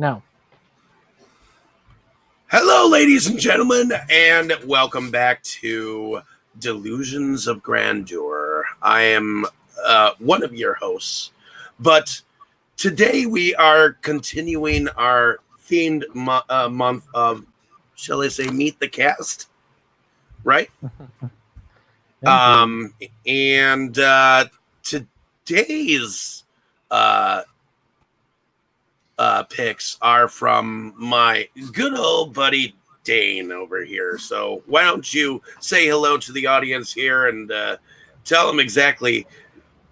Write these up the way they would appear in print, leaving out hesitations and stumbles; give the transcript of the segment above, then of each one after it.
Now, hello, ladies and gentlemen, and welcome back to Delusions of Grandeur. I am one of your hosts, but today we are continuing our themed month of, shall I say, Meet the Cast, right? And today's picks are from my good old buddy Dane over here. So why don't you say hello to the audience here and tell them exactly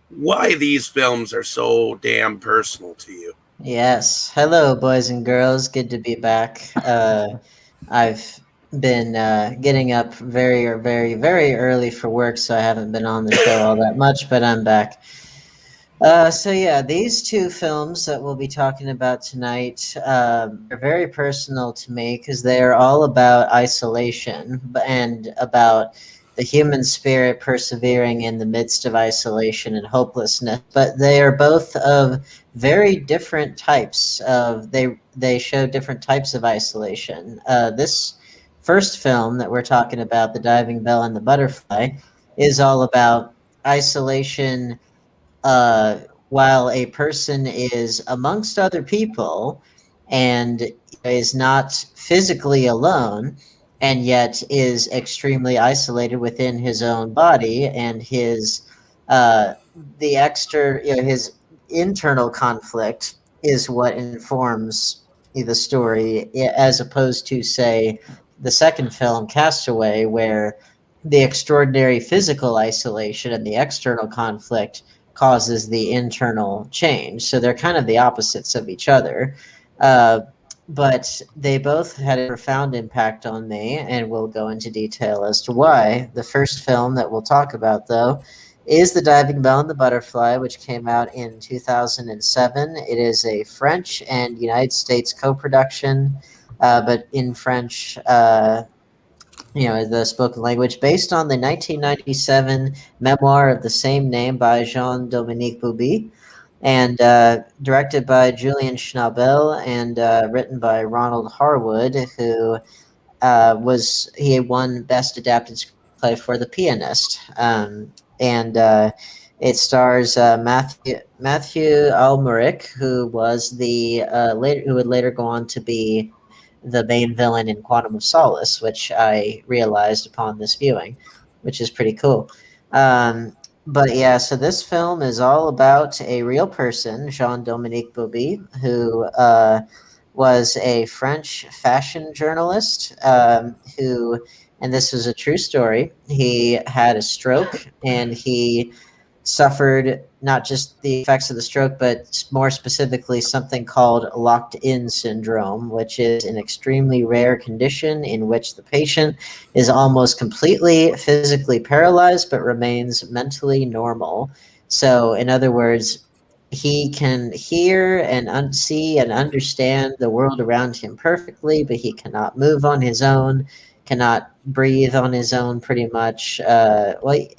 why these films are so damn personal to you. Yes. Hello, boys and girls. Good to be back. I've been getting up very early for work, so I haven't been on the show all that much, but I'm back. So yeah, these two films that we'll be talking about tonight are very personal to me because they are all about isolation and about the human spirit persevering in the midst of isolation and hopelessness. But they are both of very different types of they show different types of isolation. This first film that we're talking about, The Diving Bell and the Butterfly, is all about isolation while a person is amongst other people and is not physically alone and yet is extremely isolated within his own body and his his internal conflict is what informs the story, as opposed to, say, the second film, Castaway, where the extraordinary physical isolation and the external conflict causes the internal change. So they're kind of the opposites of each other. But they both had a profound impact on me, and we'll go into detail as to why. The first film that we'll talk about, though, is The Diving Bell and the Butterfly, which came out in 2007. It is a French and United States co-production, but in French, the spoken language, based on the 1997 memoir of the same name by Jean-Dominique Bouby, and directed by Julian Schnabel, and written by Ronald Harwood, who he won Best Adapted Screenplay for The Pianist. It stars Matthew Almeric, who was who would later go on to be the main villain in Quantum of Solace, which I realized upon this viewing, which is pretty cool. But yeah, so this film is all about a real person, Jean-Dominique Bouby, who was a French fashion journalist who, and this was a true story, he had a stroke and he suffered not just the effects of the stroke, but more specifically something called locked-in syndrome, which is an extremely rare condition in which the patient is almost completely physically paralyzed but remains mentally normal. So, in other words, he can hear and see and understand the world around him perfectly, but he cannot move on his own, cannot breathe on his own pretty much.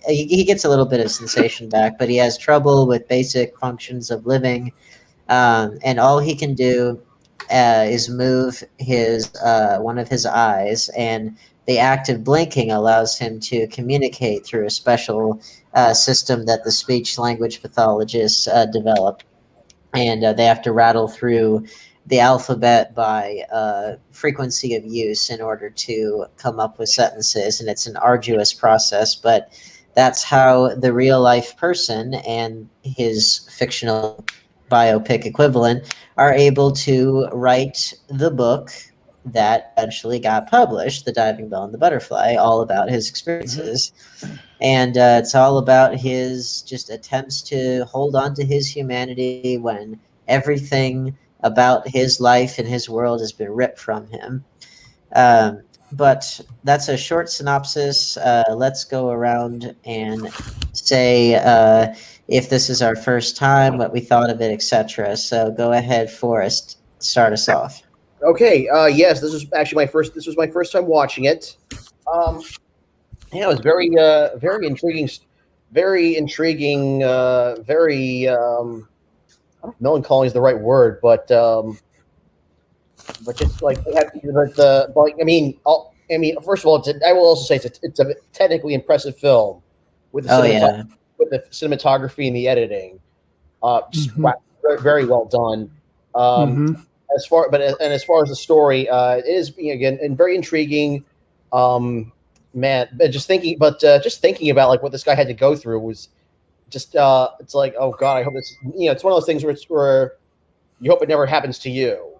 He gets a little bit of sensation back, but he has trouble with basic functions of living. And all he can do is move his one of his eyes, and the act of blinking allows him to communicate through a special system that the speech language pathologists developed. And they have to rattle through the alphabet by frequency of use in order to come up with sentences, and it's an arduous process, but that's how the real life person and his fictional biopic equivalent are able to write the book that eventually got published, The Diving Bell and the Butterfly, all about his experiences. And it's all about his just attempts to hold on to his humanity when everything about his life and his world has been ripped from him. But that's a short synopsis. Let's go around and say if this is our first time, what we thought of it, etc. So go ahead, Forrest. Start us off. Okay. Yes, this was actually my first. This was my first time watching it. Yeah, it was very intriguing. Very intriguing. Very. I don't know if melancholy is the right word, but but just like they have but first of all, I will also say it's a technically impressive film with the with the cinematography and the editing. Just very, very well done. As far as the story, it is again and very intriguing. Man, just thinking about like what this guy had to go through was just it's like, oh god, I hope this, it's one of those things where you hope it never happens to you.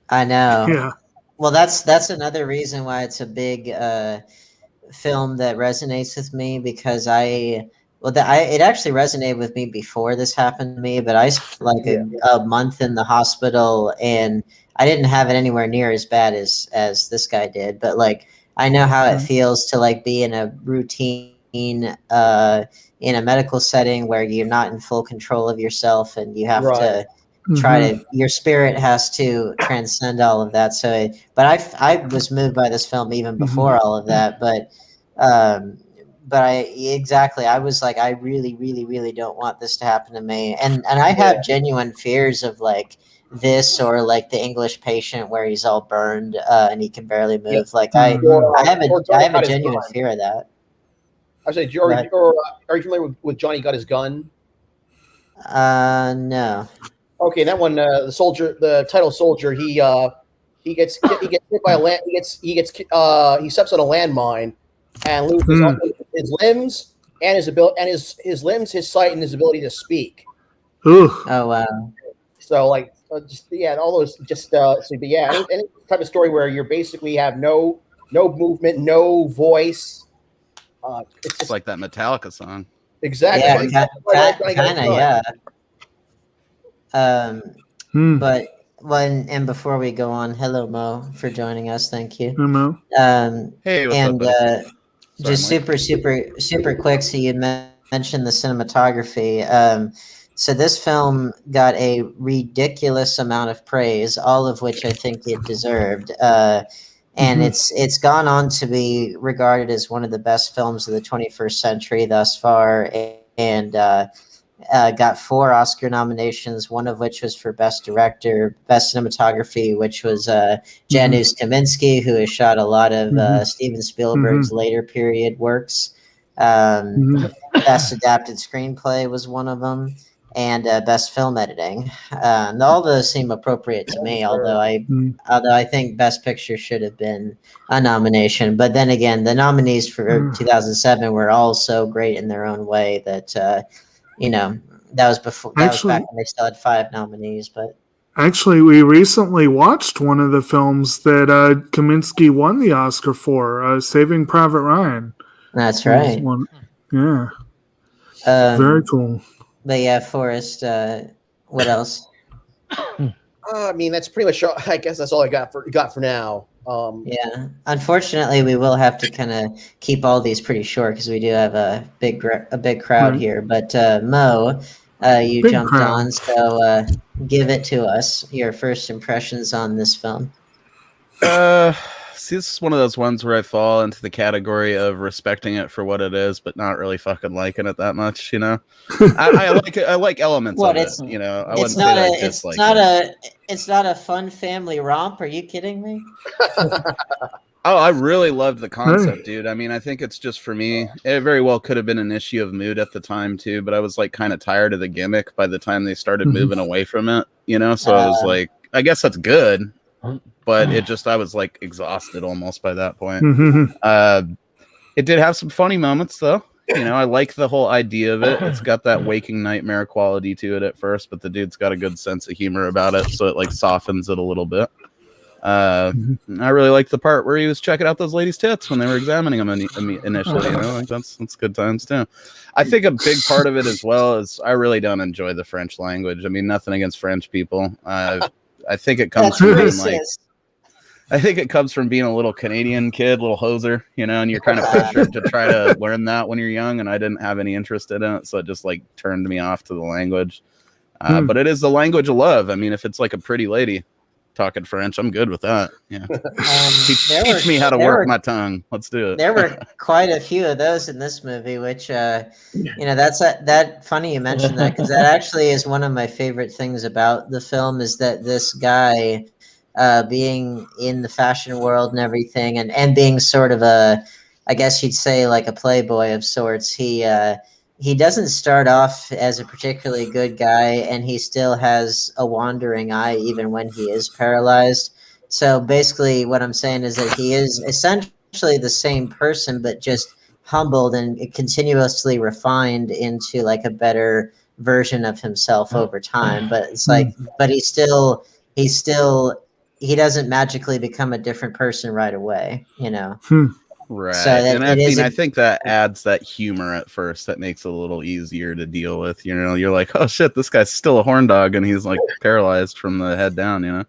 I know. Yeah. Well, that's another reason why it's a big film that resonates with me, because it actually resonated with me before this happened to me, but I spent like a month in the hospital, and I didn't have it anywhere near as bad as this guy did. But like, I know how it feels to like be in a routine in a medical setting where you're not in full control of yourself, and you have to try to, your spirit has to transcend all of that. So, but I was moved by this film even before all of that. But I was like, I really, really, really don't want this to happen to me. And I have genuine fears of like this, or like The English Patient, where he's all burned and he can barely move. Like I have a genuine fear of that. I say, are you familiar with Johnny Got His Gun? No. Okay, that one, the title soldier, he gets hit by a land, he steps on a landmine and loses his limbs and his ability, and his limbs, his sight, and his ability to speak. Ooh. Oh wow. So like, all those any type of story where you basically have no movement, no voice. It's just like that Metallica song. Exactly. Yeah, kind of, yeah. But before we go on, hello Mo for joining us. Thank you. Mo. Hey, what's and up, just super quick. So you mentioned the cinematography. So this film got a ridiculous amount of praise, all of which I think it deserved. And it's gone on to be regarded as one of the best films of the 21st century thus far, and got 4 Oscar nominations, one of which was for Best Director, Best Cinematography, which was Janusz Kaminski, who has shot a lot of Steven Spielberg's later period works. Best Adapted Screenplay was one of them, and Best Film Editing. And all those seem appropriate to me, although I think Best Picture should have been a nomination. But then again, the nominees for 2007 were all so great in their own way that that was before. That was back when they still had 5 nominees. But actually, we recently watched one of the films that Kaminski won the Oscar for, Saving Private Ryan. That's right. Yeah. Very cool. But yeah, Forrest, what else? I mean, that's pretty much. I guess that's all I got for now. Yeah, unfortunately, we will have to kind of keep all these pretty short because we do have a big crowd here. But Mo, you big jumped crowd on, so give it to us. Your first impressions on this film. See, this is one of those ones where I fall into the category of respecting it for what it is, but not really fucking liking it that much. I like elements of it. It's not a fun family romp. Are you kidding me? Oh, I really loved the concept, dude. I mean, I think it's just for me. It very well could have been an issue of mood at the time too, but I was like kind of tired of the gimmick by the time they started moving away from it. So I was like, I guess that's good. But I was like exhausted almost by that point. It did have some funny moments though. I like the whole idea of it. It's got that waking nightmare quality to it at first, but the dude's got a good sense of humor about it, so it like softens it a little bit. I really liked the part where he was checking out those ladies' tits when they were examining them initially. Like that's good times too. I think a big part of it as well is I really don't enjoy the French language. I mean, nothing against French people. I think it comes from being I think it comes from being a little Canadian kid, little hoser, and you're kind of pressured to try to learn that when you're young, and I didn't have any interest in it, so it just like turned me off to the language. But it is the language of love. I mean, if it's like a pretty lady talking French, I'm good with that. Yeah, teach me how to work my tongue. Let's do it. There were quite a few of those in this movie, which that's that funny you mentioned that, because that actually is one of my favorite things about the film, is that this guy being in the fashion world and everything, and being sort of I guess you'd say like a playboy of sorts. He doesn't start off as a particularly good guy, and he still has a wandering eye even when he is paralyzed. So basically what I'm saying is that he is essentially the same person, but just humbled and continuously refined into like a better version of himself over time. But it's like, but he doesn't magically become a different person right away, you know? Right. So that and I think that adds that humor at first that makes it a little easier to deal with. You know, you're like, oh shit, this guy's still a horn dog and he's like paralyzed from the head down, you know?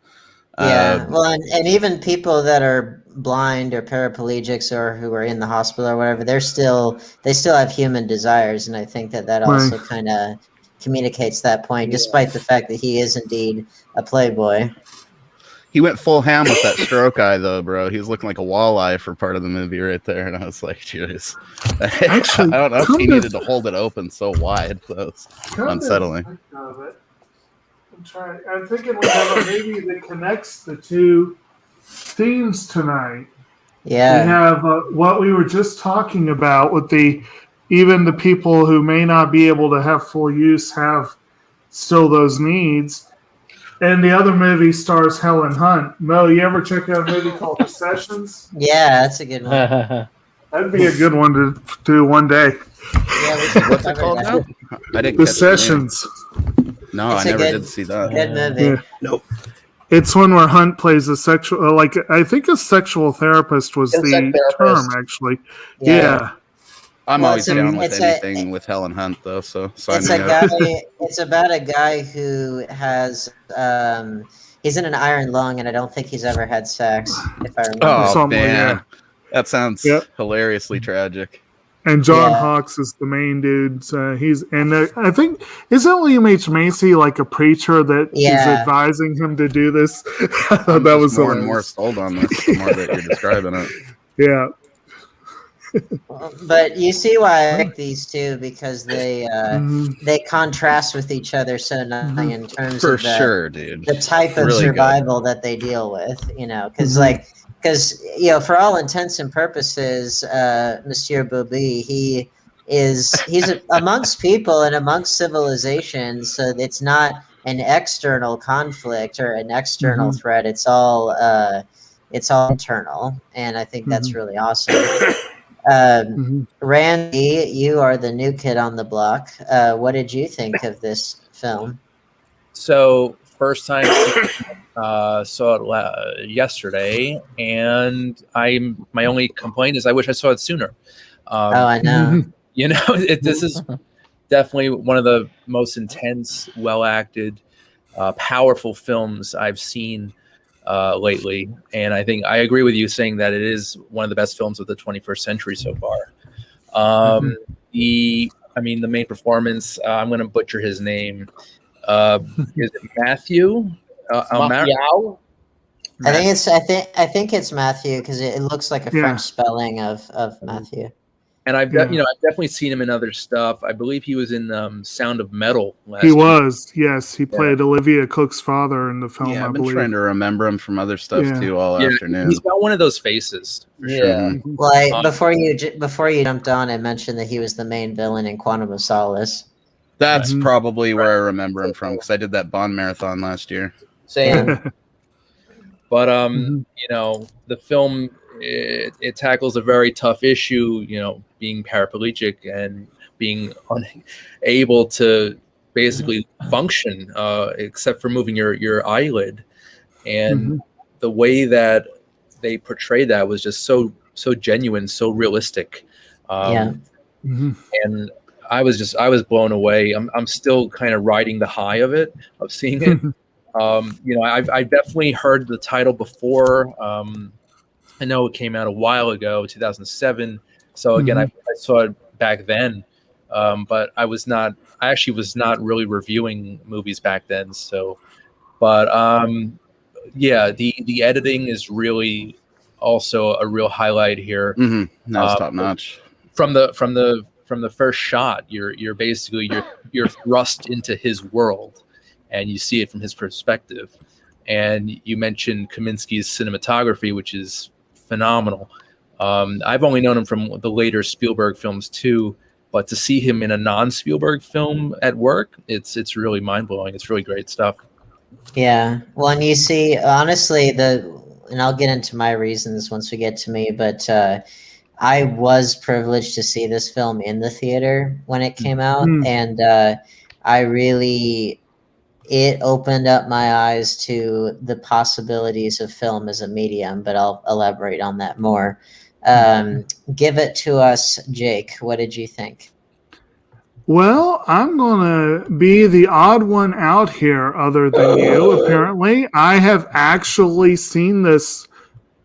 Yeah, well, and even people that are blind or paraplegics or who are in the hospital or whatever, they still have human desires, and I think that also kind of communicates that point, despite the fact that he is indeed a playboy. He went full ham with that stroke eye, though, bro. He was looking like a walleye for part of the movie right there, and I was like, jeez. Actually, I don't know if he needed to hold it open so wide. That was unsettling. I'm thinking we have a movie that connects the two themes tonight. Yeah. We have what we were just talking about with even the people who may not be able to have full use have still those needs. And the other movie stars Helen Hunt. Mo, you ever check out a movie called The Sessions? Yeah, that's a good one. That'd be a good one to do one day. Yeah, what's it called now? I didn't The Sessions. No, I never did see that. Good movie. Yeah. Nope. It's one where Hunt plays a sexual, I think a sexual therapist was the term, actually. Yeah. I'm always down with anything with Helen Hunt, though. So it's it's about a guy who has he's in an iron lung, and I don't think he's ever had sex, if I remember. Oh man, that sounds hilariously tragic. And John Hawkes is the main dude. I think isn't William H. Macy like a preacher that is advising him to do this? I thought that was more and more sold on this the more that you're describing it. Yeah. But you see why I like these two, because they contrast with each other so nicely in terms of the type of survival that they deal with, you know, because you know, for all intents and purposes, Monsieur Bobby, he's amongst people and amongst civilizations, so it's not an external conflict or an external threat. It's all internal, and I think that's really awesome. Randy, you are the new kid on the block. What did you think of this film? So first time saw it yesterday, and my only complaint is I wish I saw it sooner. I know. You know, this is definitely one of the most intense, well-acted, powerful films I've seen lately, and I think I agree with you saying that it is one of the best films of the 21st century so far. The main performance, I'm going to butcher his name. Is it Matthew? Mathieu? I think it's Matthew, because it looks like a French spelling of Matthew. And I've definitely seen him in other stuff. I believe he was in Sound of Metal last year. Yes. He played Olivia Cook's father in the film, I've been trying to remember him from other stuff too all afternoon. He's got one of those faces. For sure. Well, before you jumped on, I mentioned that he was the main villain in Quantum of Solace. That's probably where I remember him from, because I did that Bond marathon last year. Same. But you know, the film it tackles a very tough issue, you know, being paraplegic and being unable to basically function except for moving your eyelid, and the way that they portrayed that was just so genuine, so realistic. And I was blown away. I'm still kind of riding the high of seeing it. You know, I've definitely heard the title before. I know it came out a while ago, 2007. So again, I saw it back then, but I actually was not really reviewing movies back then. So, but the editing is really also a real highlight here. That's top notch. From the first shot, you're basically you're thrust into his world, and you see it from his perspective. And you mentioned Kaminsky's cinematography, which is phenomenal. I've only known him from the later Spielberg films too, but to see him in a non-Spielberg film at work, it's really mind-blowing. It's really great stuff. Yeah. Well, and you see, honestly, and I'll get into my reasons once we get to me, but I was privileged to see this film in the theater when it came out, and it opened up my eyes to the possibilities of film as a medium, but I'll elaborate on that more. Give it to us, Jake. What did you think? Well, I'm going to be the odd one out here other than you, apparently. I have actually seen this,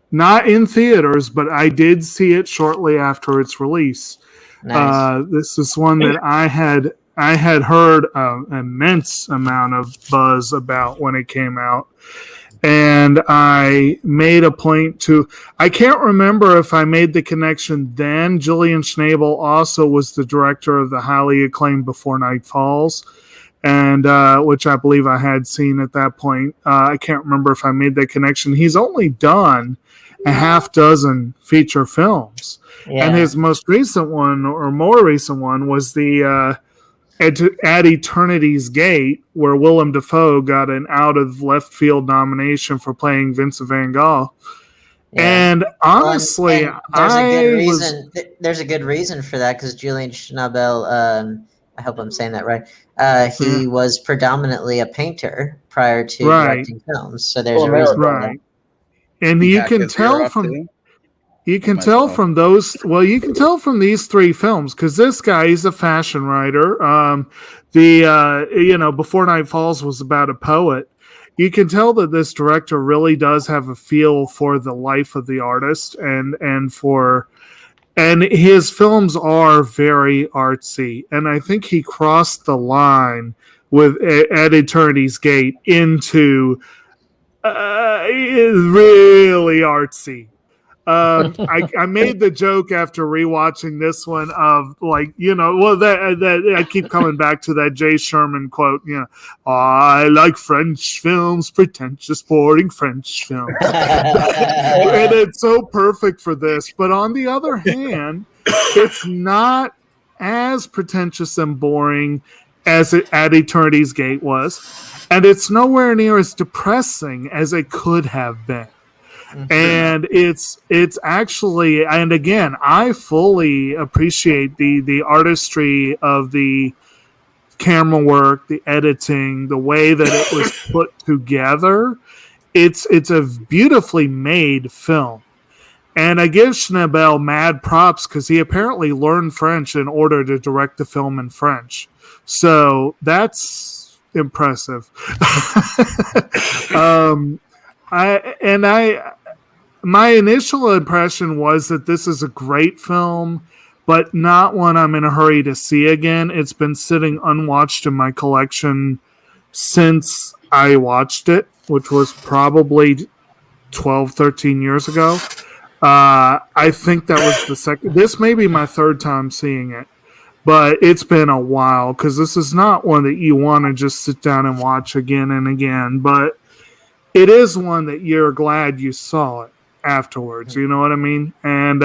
not in theaters, but I did see it shortly after its release. Nice. This is one that I had heard an immense amount of buzz about when it came out. And I made a point to, I can't remember if I made the connection then. Julian Schnabel also was the director of the highly acclaimed Before Night Falls, and which I believe I had seen at that point. I can't remember if I made that connection. He's only done a half dozen feature films. Yeah. And his most recent one, or more recent one, was the At Eternity's Gate, where Willem Dafoe got an out-of-left field nomination for playing Vincent van Gogh. Yeah. And honestly, there's a good reason for that, because Julian Schnabel, I hope I'm saying that right, he was predominantly a painter prior to directing films, so there's a reason for that. And you can tell from... You can tell from those. Well, you can tell from these three films, because this guy, he's a fashion writer. Before Night Falls was about a poet. You can tell that this director really does have a feel for the life of the artist, and his films are very artsy. And I think he crossed the line with At Eternity's Gate into really artsy. I made the joke after rewatching this one of that I keep coming back to that Jay Sherman quote, I like French films, pretentious, boring French films. And it's so perfect for this. But on the other hand, it's not as pretentious and boring as At Eternity's Gate was. And it's nowhere near as depressing as it could have been. And it's actually, and again, I fully appreciate the artistry of the camera work, the editing, the way that it was put together. It's a beautifully made film. And I give Schnabel mad props, because he apparently learned French in order to direct the film in French. So that's impressive. My initial impression was that this is a great film, but not one I'm in a hurry to see again. It's been sitting unwatched in my collection since I watched it, which was probably 12, 13 years ago. I think that was the second. This may be my third time seeing it, but it's been a while, because this is not one that you want to just sit down and watch again and again, but it is one that you're glad you saw it afterwards, you know what I mean? And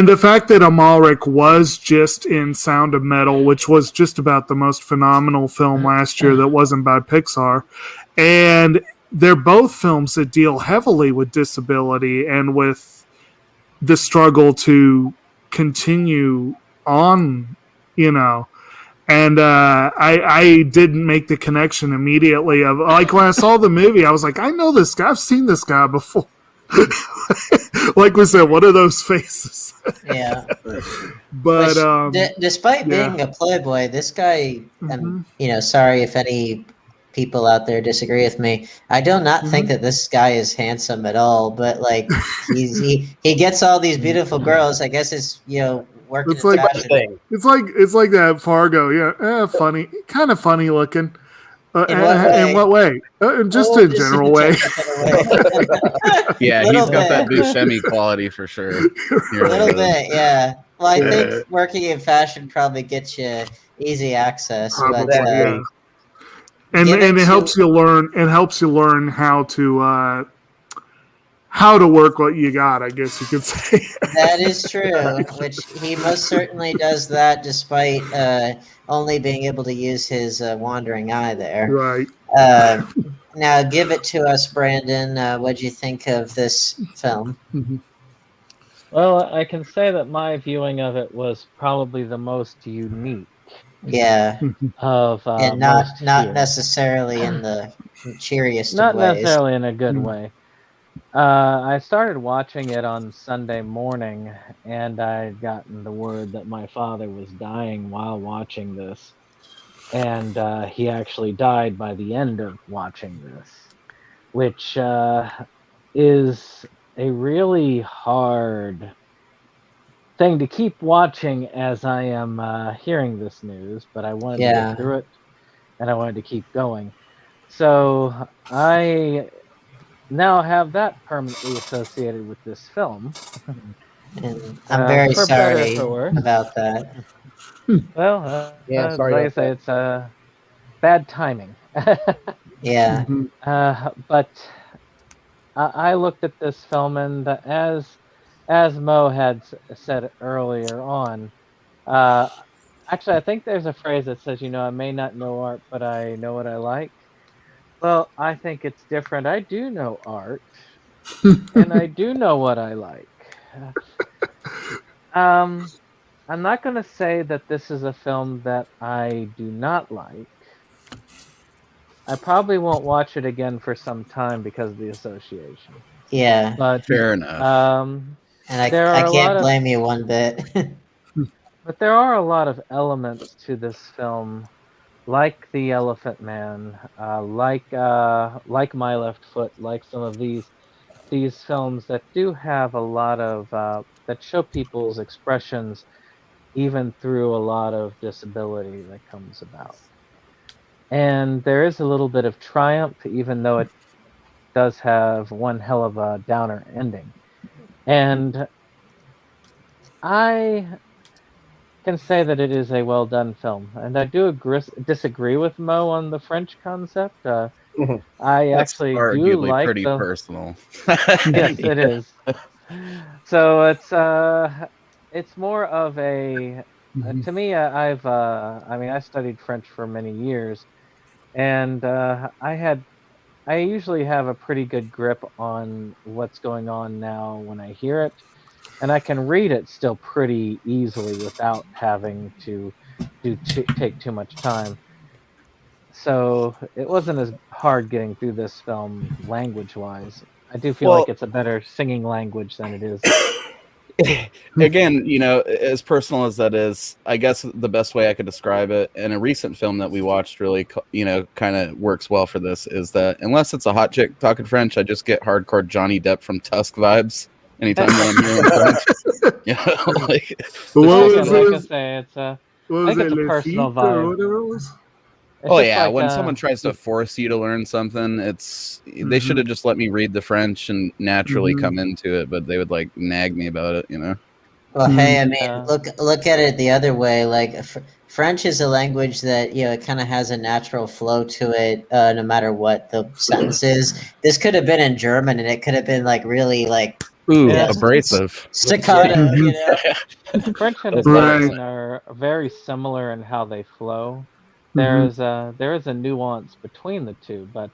the fact that Amalric was just in Sound of Metal, which was just about the most phenomenal film last year that wasn't by Pixar, and they're both films that deal heavily with disability and with the struggle to continue on, And I didn't make the connection immediately of, like, when I saw the movie, I was like, I know this guy. I've seen this guy before. Like we said, what are those faces? Yeah. But despite being a playboy, this guy, sorry if any people out there disagree with me, I do not think that this guy is handsome at all, but like he gets all these beautiful girls. I guess it's working. It's like that Fargo, funny, kind of funny looking. In what way? Just in general way. Yeah, he's got that Buscemi quality for sure. A little bit, yeah. Well, I think working in fashion probably gets you easy access. and it helps you learn. It helps you learn how to work what you got. I guess you could say that is true. Which he most certainly does that, despite only being able to use his wandering eye there. Right. Now, give it to us, Brandon. What'd you think of this film? Mm-hmm. Well, I can say that my viewing of it was probably the most unique. Yeah. Of and not necessarily in the cheeriest not of ways. Necessarily in a good way. I started watching it on Sunday morning, and I had gotten the word that my father was dying while watching this, and he actually died by the end of watching this, which is a really hard thing to keep watching as I am hearing this news, but I wanted to get through it, and I wanted to keep going. So I now have that permanently associated with this film. And I'm very sorry about that. Well, sorry like I say, it's bad timing. Yeah. But I looked at this film, and as Mo had said earlier on, actually, I think there's a phrase that says, I may not know art, but I know what I like. Well, I think it's different. I do know art, and I do know what I like. I'm not going to say that this is a film that I do not like. I probably won't watch it again for some time because of the association. Yeah. But fair enough. And I can't blame you one bit. But there are a lot of elements to this film, like The Elephant Man, like My Left Foot, like some of these films that do have a lot of that show people's expressions, even through a lot of disability that comes about. And there is a little bit of triumph, even though it does have one hell of a downer ending. And I can say that it is a well-done film. And I do disagree with Mo on the French concept. I actually do like pretty personal. Yes, it is. So it's more of a to me. I studied French for many years, and I usually have a pretty good grip on what's going on now when I hear it, and I can read it still pretty easily without having to take too much time. So it wasn't as hard getting through this film language-wise. I do feel like it's a better singing language than it is. Again, as personal as that is, I guess the best way I could describe it, and a recent film that we watched really, kind of works well for this, is that unless it's a hot chick talking French, I just get hardcore Johnny Depp from Tusk vibes anytime that I'm hearing French. It's a personal vibe. When someone tries to force you to learn something, they should have just let me read the French and naturally come into it, but they would nag me about it, Well, hey, I mean, look at it the other way. Like French is a language that it kind of has a natural flow to it, no matter what the sentence is. This could have been in German, and it could have been really abrasive staccato. French and Italian are very similar in how they flow. There is a nuance between the two, but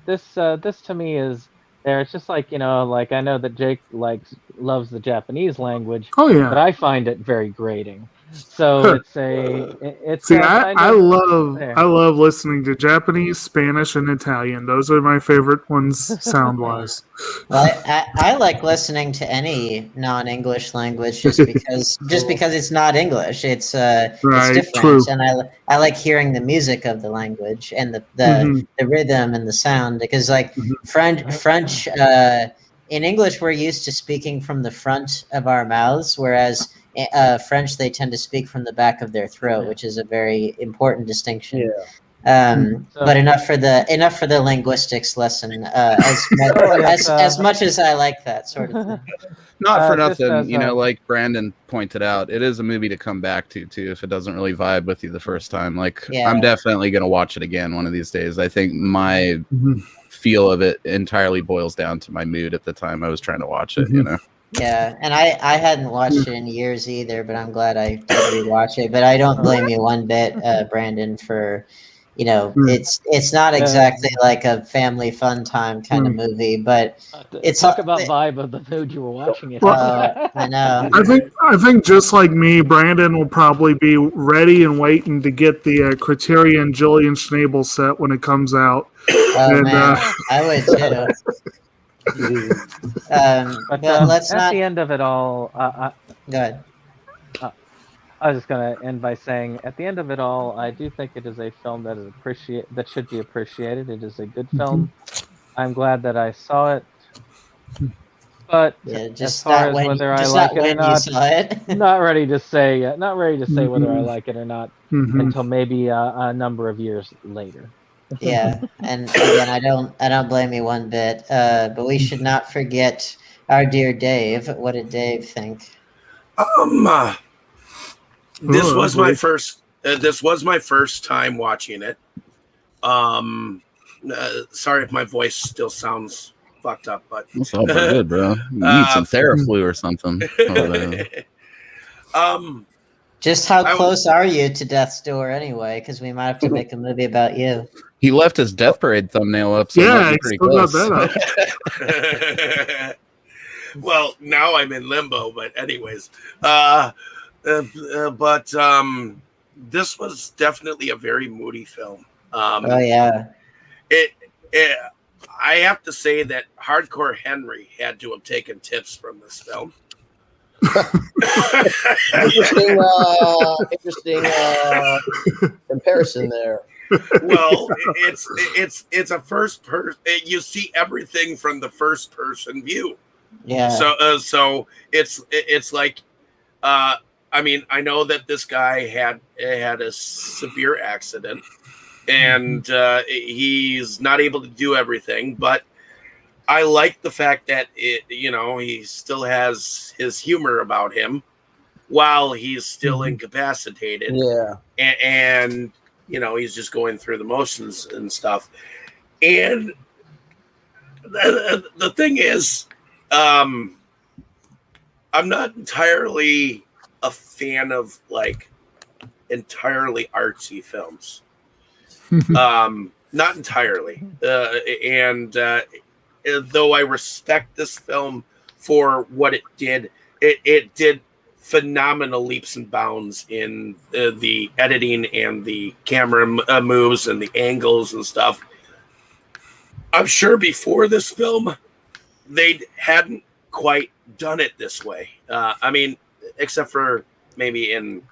this to me is there. It's just I know that Jake loves the Japanese language. Oh yeah, but I find it very grating. So I love listening to Japanese, Spanish, and Italian. Those are my favorite ones sound wise. Well, I like listening to any non-English language just because it's not English. It's different, true. And I like hearing the music of the language and the rhythm and the sound, because French in English we're used to speaking from the front of our mouths, whereas French they tend to speak from the back of their throat, which is a very important distinction. But enough for the linguistics lesson. As much as I like that sort of thing. Not for nothing, like Brandon pointed out, it is a movie to come back to too if it doesn't really vibe with you the first time. Like, I'm definitely gonna watch it again one of these days. I think my feel of it entirely boils down to my mood at the time I was trying to watch it. Yeah, and I hadn't watched it in years either, but I'm glad I did rewatch it. But I don't blame you one bit, Brandon, for it's not exactly like a family fun time kind of movie, but it's talk about vibe of the mood you were watching it. I know. I think just like me, Brandon will probably be ready and waiting to get the Criterion Julian Schnabel set when it comes out. Oh man, I would too. But let's at not. the end of it all, Go ahead. I was just going to end by saying, at the end of it all, I do think it is a film that should be appreciated. It is a good film. I'm glad that I saw it. But as far as whether I like it or not, not ready to say whether I like it or not until maybe a number of years later. Yeah, and again, I don't blame you one bit. But we should not forget our dear Dave. What did Dave think? This was my first. This was my first time watching it. Sorry if my voice still sounds fucked up, but it's all pretty good, bro. You need some Theraflu or something. Just how close are you to death's door anyway? Because we might have to make a movie about you. He left his Death Parade thumbnail up, so yeah, pretty close. Got that up. Well, now I'm in limbo, but anyways, this was definitely a very moody film. Oh yeah. I have to say that Hardcore Henry had to have taken tips from this film. Interesting comparison there. Well, it's a first person. You see everything from the first person view. Yeah. So it's like, I mean, I know that this guy had a severe accident, and he's not able to do everything, but I like the fact that he still has his humor about him while he's still incapacitated. Yeah. And he's just going through the motions and stuff. And the thing is, I'm not entirely a fan of like entirely artsy films. Not entirely. And though I respect this film for what it did phenomenal leaps and bounds in the editing and the camera moves and the angles and stuff. I'm sure before this film, they hadn't quite done it this way. I mean, except for maybe in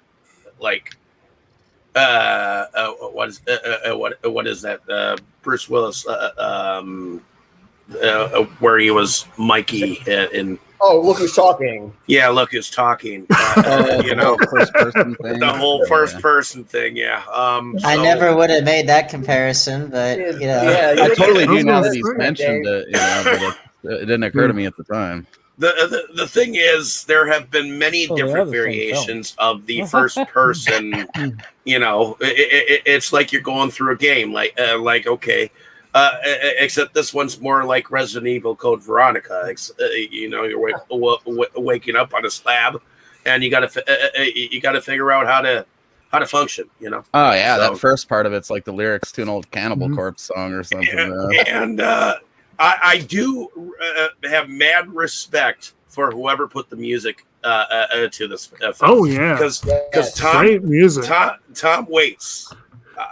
like what is that? Bruce Willis, where he was Mikey in. Oh, look who's talking! Yeah, look who's talking. First person thing. The whole first person thing. Yeah. I never would have made that comparison, but I totally do now that he's mentioned it. But it didn't occur to me at the time. The thing is, there have been many different variations of the first person. It's like you're going through a game. Like okay. Except this one's more like Resident Evil Code Veronica. You're waking up on a slab, and you got to figure out how to function. Oh yeah, that first part of it's like the lyrics to an old Cannibal Corpse song or something. And I do have mad respect for whoever put the music to this film. Oh yeah, because great music. Tom Waits.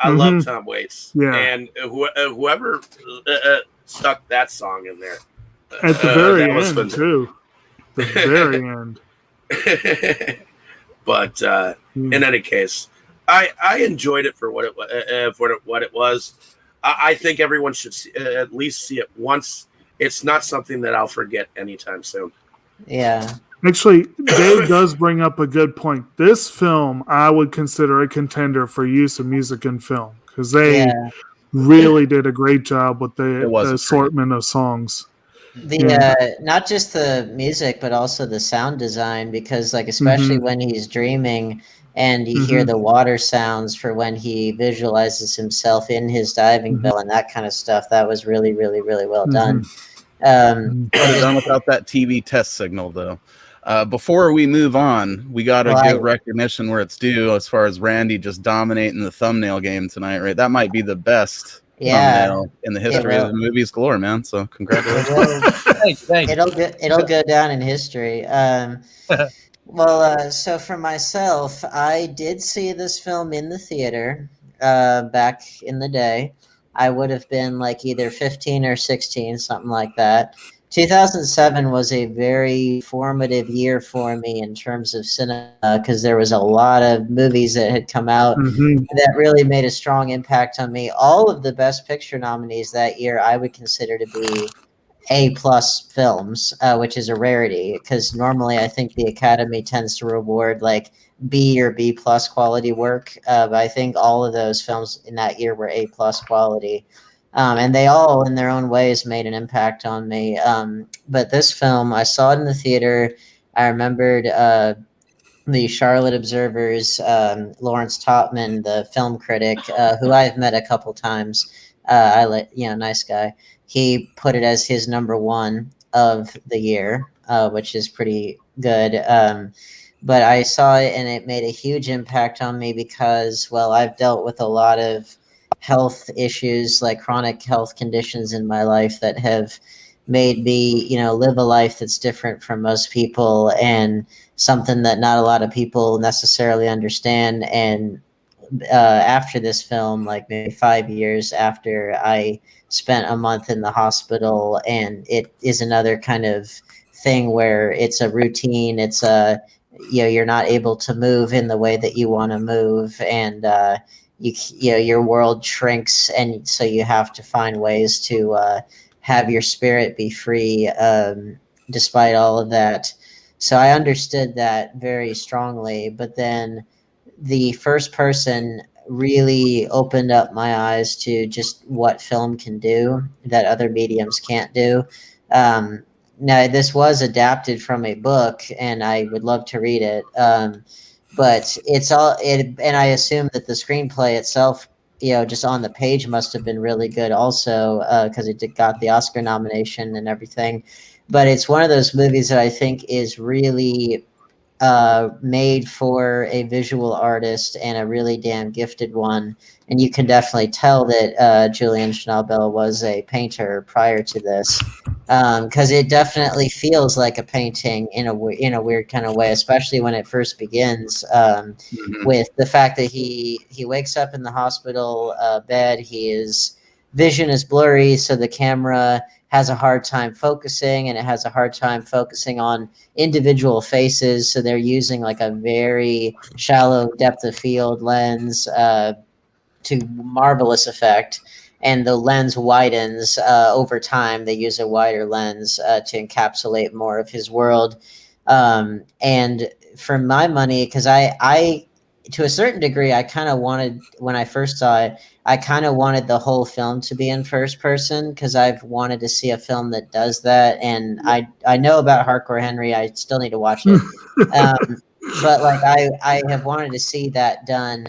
I love Tom Waits. Yeah. And whoever stuck that song in there. At the very end, too. The very end. But in any case, I enjoyed it for what it was. I think everyone should at least see it once. It's not something that I'll forget anytime soon. Yeah. Actually, Dave does bring up a good point. This film, I would consider a contender for use of music in film because they really did a great job with the assortment of songs. Not just the music, but also the sound design, because like especially when he's dreaming and you hear the water sounds for when he visualizes himself in his diving bell and that kind of stuff, that was really, really, really well done. Could have done without that TV test signal, though. Before we move on, we got to give recognition where it's due as far as Randy just dominating the thumbnail game tonight, right? That might be the best thumbnail in the history of the movies galore, man. So congratulations. Thanks. It'll go down in history. Well, so for myself, I did see this film in the theater back in the day. I would have been like either 15 or 16, something like that. 2007 was a very formative year for me in terms of cinema because there was a lot of movies that had come out that really made a strong impact on me. All of the Best Picture nominees that year I would consider to be A-plus films, which is a rarity because normally I think the Academy tends to reward like B or B-plus quality work. But I think all of those films in that year were A-plus quality. And they all, in their own ways, made an impact on me. But this film, I saw it in the theater. I remembered the Charlotte Observer's Lawrence Topman, the film critic, who I've met a couple times. Nice guy. He put it as his number one of the year, which is pretty good. But I saw it, and it made a huge impact on me because, well, I've dealt with a lot of health issues, like chronic health conditions in my life that have made me, live a life that's different from most people and something that not a lot of people necessarily understand. And after this film, like maybe 5 years after, I spent a month in the hospital, and it is another kind of thing where it's a routine. It's you're not able to move in the way that you want to move, and your world shrinks, and so you have to find ways to have your spirit be free despite all of that. So I understood that very strongly, but then the first person really opened up my eyes to just what film can do that other mediums can't do. Now, this was adapted from a book, and I would love to read it. But and I assume that the screenplay itself, just on the page must have been really good also, because it got the Oscar nomination and everything. But it's one of those movies that I think is really made for a visual artist and a really damn gifted one. And you can definitely tell that Julian Schnabel was a painter prior to this, because it definitely feels like a painting in a weird kind of way, especially when it first begins with the fact that he wakes up in the hospital bed. His vision is blurry, so the camera has a hard time focusing, and it has a hard time focusing on individual faces. So they're using like a very shallow depth of field lens to marvelous effect. And the lens widens over time. They use a wider lens to encapsulate more of his world. And for my money, because I to a certain degree, I kind of wanted, when I first saw it, I kind of wanted the whole film to be in first person because I've wanted to see a film that does that. And I know about Hardcore Henry. I still need to watch it. But like I have wanted to see that done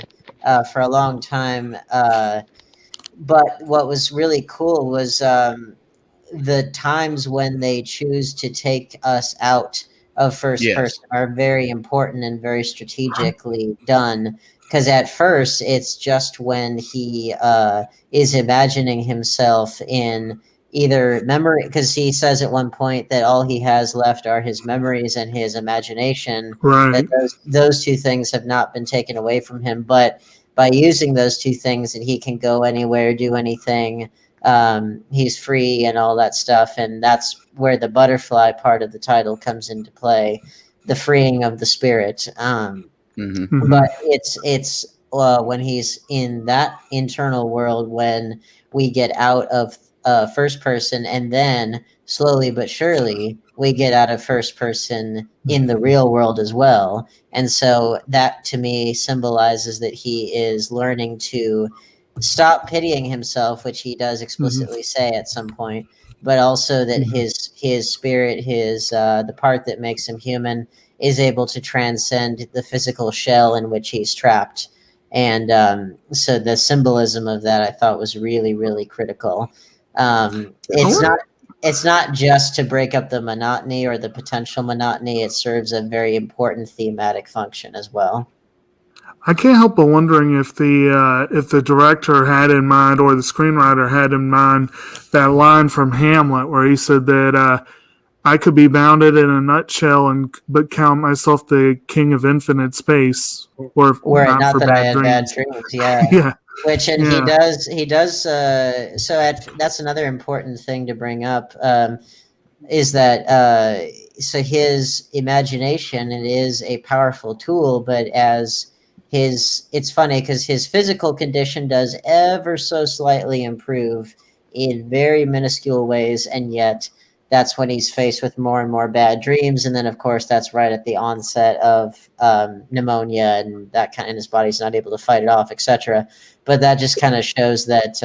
for a long time. But what was really cool was the times when they choose to take us out of first person are very important and very strategically done. Because at first, it's just when he is imagining himself in either memory, because he says at one point that all he has left are his memories and his imagination. Right. That those two things have not been taken away from him. But by using those two things, that he can go anywhere, do anything. He's free and all that stuff. And that's where the butterfly part of the title comes into play, the freeing of the spirit. But it's when he's in that internal world, when we get out of first person, and then slowly but surely we get out of first person in the real world as well. And so that to me symbolizes that he is learning to stop pitying himself, which he does explicitly say at some point, but also that his spirit, the part that makes him human, is able to transcend the physical shell in which he's trapped. And so the symbolism of that I thought was really, really critical. It's not just to break up the monotony or the potential monotony. It serves a very important thematic function as well. I can't help but wondering if the director had in mind, or the screenwriter had in mind, that line from Hamlet where he said that I could be bounded in a nutshell but count myself the king of infinite space, or were it not for that I had dreams. bad dreams. Yeah. Yeah. Which, and Yeah. he does. That's another important thing to bring up. Is that so his imagination, it is a powerful tool, but it's funny because his physical condition does ever so slightly improve in very minuscule ways, and yet that's when he's faced with more and more bad dreams. And then, of course, that's right at the onset of pneumonia and that kind, and his body's not able to fight it off, etc. But that just kind of shows that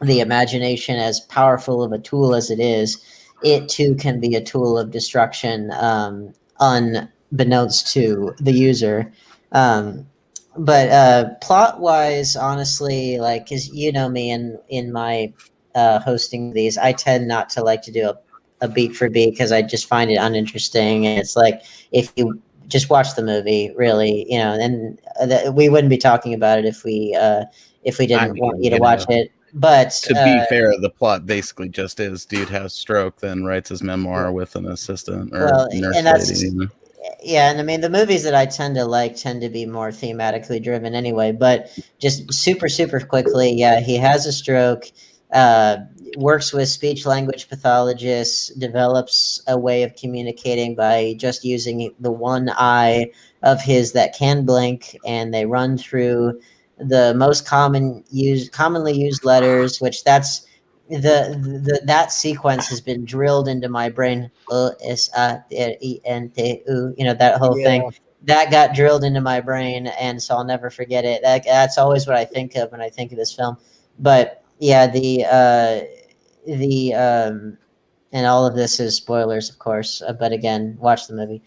the imagination, as powerful of a tool as it is, it too can be a tool of destruction, unbeknownst to the user. But plot-wise, honestly, like, because you know me, in my hosting these, I tend not to like to do a beat for beat because I just find it uninteresting. And it's like, if you just watch the movie, really, and we wouldn't be talking about it if we didn't want you to watch it. But to be fair, the plot basically just is dude has stroke, then writes his memoir with an assistant or nurse lady. Yeah, and I mean, the movies that I tend to be more thematically driven anyway. But just super, super quickly, yeah, he has a stroke, works with speech-language pathologists, develops a way of communicating by just using the one eye of his that can blink, and they run through the most commonly used letters, which that's that sequence has been drilled into my brain. O-S-A-R-E-N-T-U, that whole thing that got drilled into my brain, and so I'll never forget it. That's always what I think of when I think of this film. But yeah, and all of this is spoilers, of course. But again, watch the movie.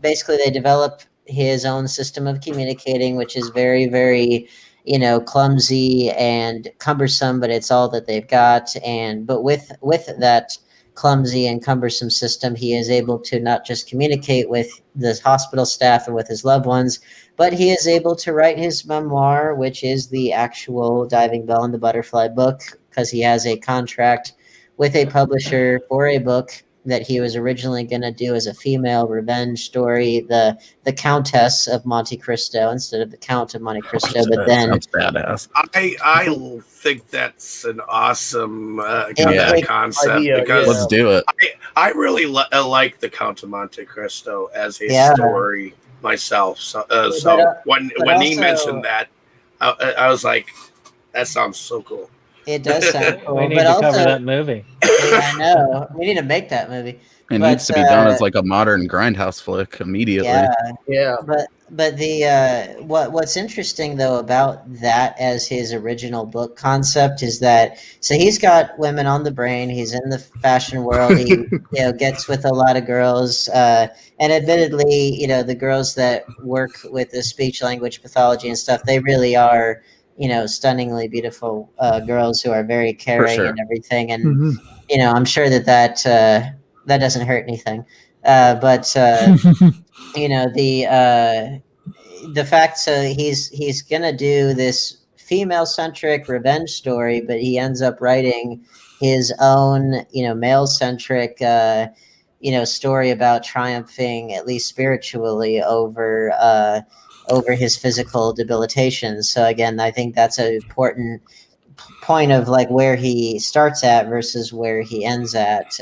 Basically, they develop his own system of communicating, which is very, very, clumsy and cumbersome, but it's all that they've got. But with that clumsy and cumbersome system, he is able to not just communicate with the hospital staff or with his loved ones, but he is able to write his memoir, which is the actual Diving Bell and the Butterfly book, because he has a contract with a publisher for a book that he was originally going to do as a female revenge story, the Countess of Monte Cristo instead of the Count of Monte Cristo. But then sounds badass. I think that's an awesome concept idea, because let's do it. I really like the Count of Monte Cristo as a story myself. So when he mentioned that, I was like, that sounds so cool. It does sound cool. We need to cover that movie. I know. We need to make that movie. It needs to be done as like a modern grindhouse flick immediately. Yeah. But the what's interesting though about that as his original book concept is that he's got women on the brain. He's in the fashion world. He gets with a lot of girls. And admittedly, the girls that work with the speech language pathology and stuff, they really are stunningly beautiful girls who are very caring and everything. And I'm sure that doesn't hurt anything. But the fact, he's gonna do this female-centric revenge story, but he ends up writing his own male-centric story about triumphing, at least spiritually, over his physical debilitation. So again, I think that's an important point of like where he starts at versus where he ends at.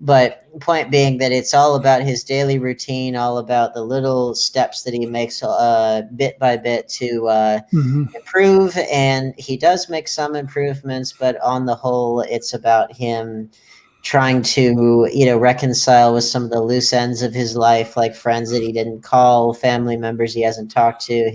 But point being that it's all about his daily routine, all about the little steps that he makes bit by bit to improve. And he does make some improvements, but on the whole, it's about him trying to, you know, reconcile with some of the loose ends of his life, like friends that he didn't call, family members he hasn't talked to,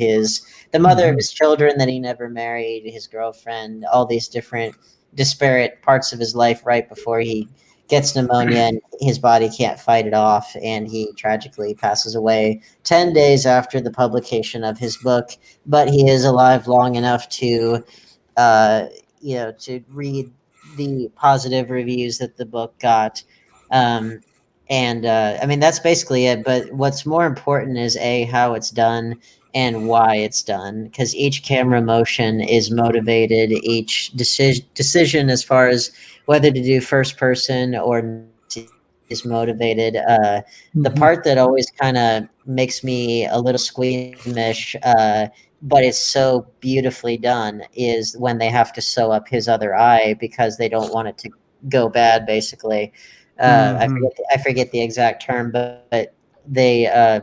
the mother of his children that he never married, his girlfriend, all these different disparate parts of his life right before he gets pneumonia and his body can't fight it off, and he tragically passes away 10 days after the publication of his book. But he is alive long enough to to read the positive reviews that the book got. I mean, that's basically it. But what's more important is how it's done and why it's done, because each camera motion is motivated. Each decision as far as whether to do first person or is motivated. The part that always kind of makes me a little squeamish, but it's so beautifully done, is when they have to sew up his other eye because they don't want it to go bad, basically. I forget the exact term, but they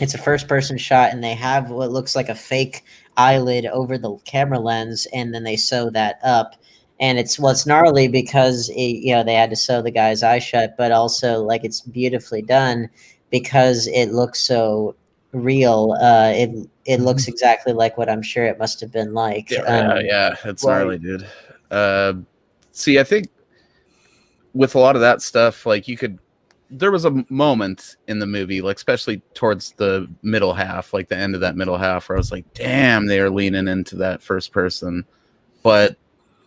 it's a first person shot and they have what looks like a fake eyelid over the camera lens, and then they sew that up. And it's gnarly because they had to sew the guy's eye shut, but also like it's beautifully done because it looks so real. It looks exactly like what I'm sure it must have been like. Yeah, it's gnarly, dude. See, I think with a lot of that stuff, like there was a moment in the movie, like especially towards the middle half, like the end of that middle half, where I was like, damn, they are leaning into that first person. But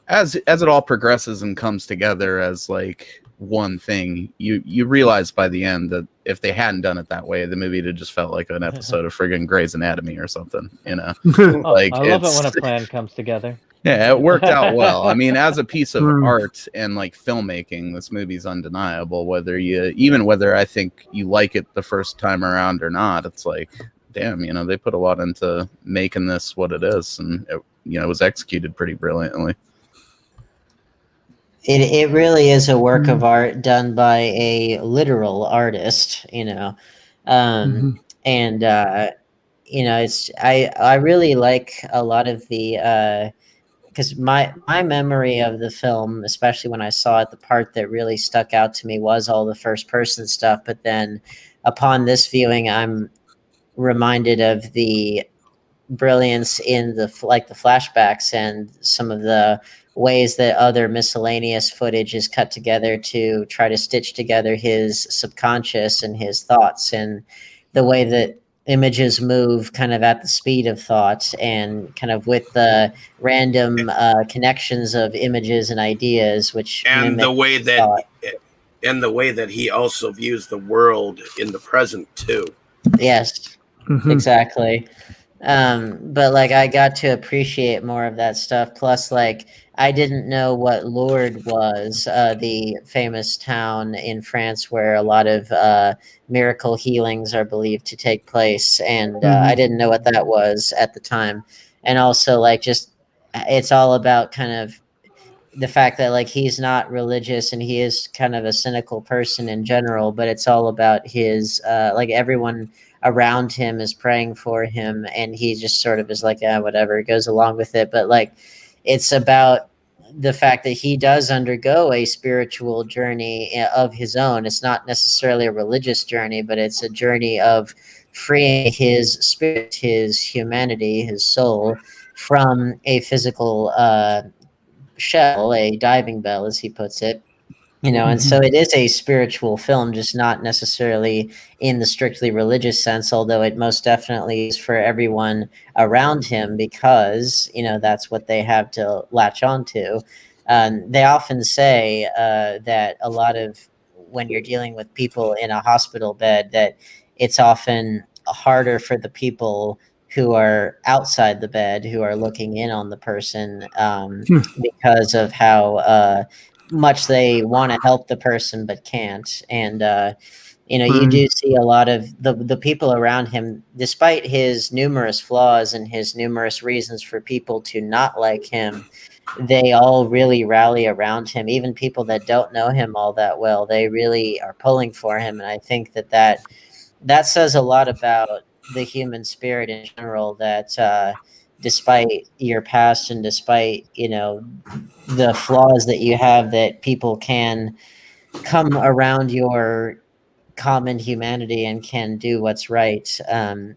as it all progresses and comes together as like one thing, you realize by the end that if they hadn't done it that way, the movie would have just felt like an episode of friggin' Grey's Anatomy or something, you know? Like, I love it when a plan comes together. Yeah, it worked out well. I mean, as a piece of art and like filmmaking, this movie's undeniable. Whether I think you like it the first time around or not, it's like, damn, you know, they put a lot into making this what it is, and it was executed pretty brilliantly. It really is a work of art done by a literal artist, you know. And it's I really like a lot of the because my memory of the film, especially when I saw it, the part that really stuck out to me was all the first person stuff. But then upon this viewing, I'm reminded of the brilliance in the flashbacks and some of the ways that other miscellaneous footage is cut together to try to stitch together his subconscious and his thoughts, and the way that images move kind of at the speed of thought and kind of with the random connections of images and ideas, which the way that he also views the world in the present too. Yes, exactly. But like I got to appreciate more of that stuff. Plus, like I didn't know what Lourdes was, the famous town in France where a lot of miracle healings are believed to take place, and I didn't know what that was at the time. And also, like, just it's all about kind of the fact that like he's not religious and he is kind of a cynical person in general, but it's all about his like everyone around him is praying for him, and he just sort of is like, yeah, whatever, goes along with it. But like it's about the fact that he does undergo a spiritual journey of his own. It's not necessarily a religious journey, but it's a journey of freeing his spirit, his humanity, his soul from a physical shell, a diving bell, as he puts it. And so it is a spiritual film, just not necessarily in the strictly religious sense, although it most definitely is for everyone around him, because, that's what they have to latch on to. They often say that a lot of when you're dealing with people in a hospital bed, that it's often harder for the people who are outside the bed, who are looking in on the person, because of how much they want to help the person but can't. And you do see a lot of the people around him, despite his numerous flaws and his numerous reasons for people to not like him, they all really rally around him. Even people that don't know him all that well, they really are pulling for him. And I think that says a lot about the human spirit in general, that despite your past and despite the flaws that you have, that people can come around your common humanity and can do what's right, and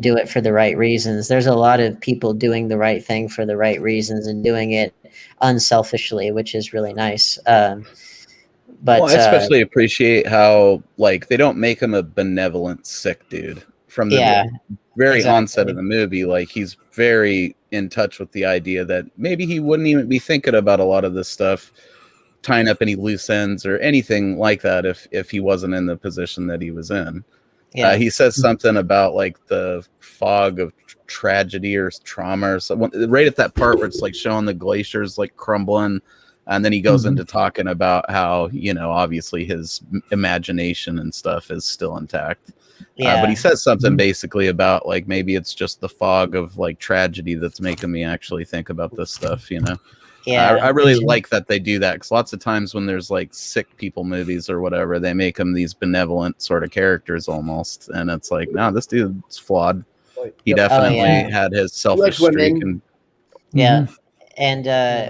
do it for the right reasons. There's a lot of people doing the right thing for the right reasons and doing it unselfishly, which is really nice. But I especially appreciate how like they don't make him a benevolent sick dude from the very onset of the movie. Like he's very in touch with the idea that maybe he wouldn't even be thinking about a lot of this stuff, tying up any loose ends or anything like that if he wasn't in the position that he was in. He says something about like the fog of tragedy or trauma or something right at that part where it's like showing the glaciers like crumbling. And then he goes into talking about how, you know, obviously his imagination and stuff is still intact. But he says something basically about like maybe it's just the fog of like tragedy that's making me actually think about this stuff, you know? I really like that they do that because lots of times when there's like sick people movies or whatever, they make them these benevolent sort of characters almost. And it's like, no, this dude's flawed. He definitely had his selfish streak. And, And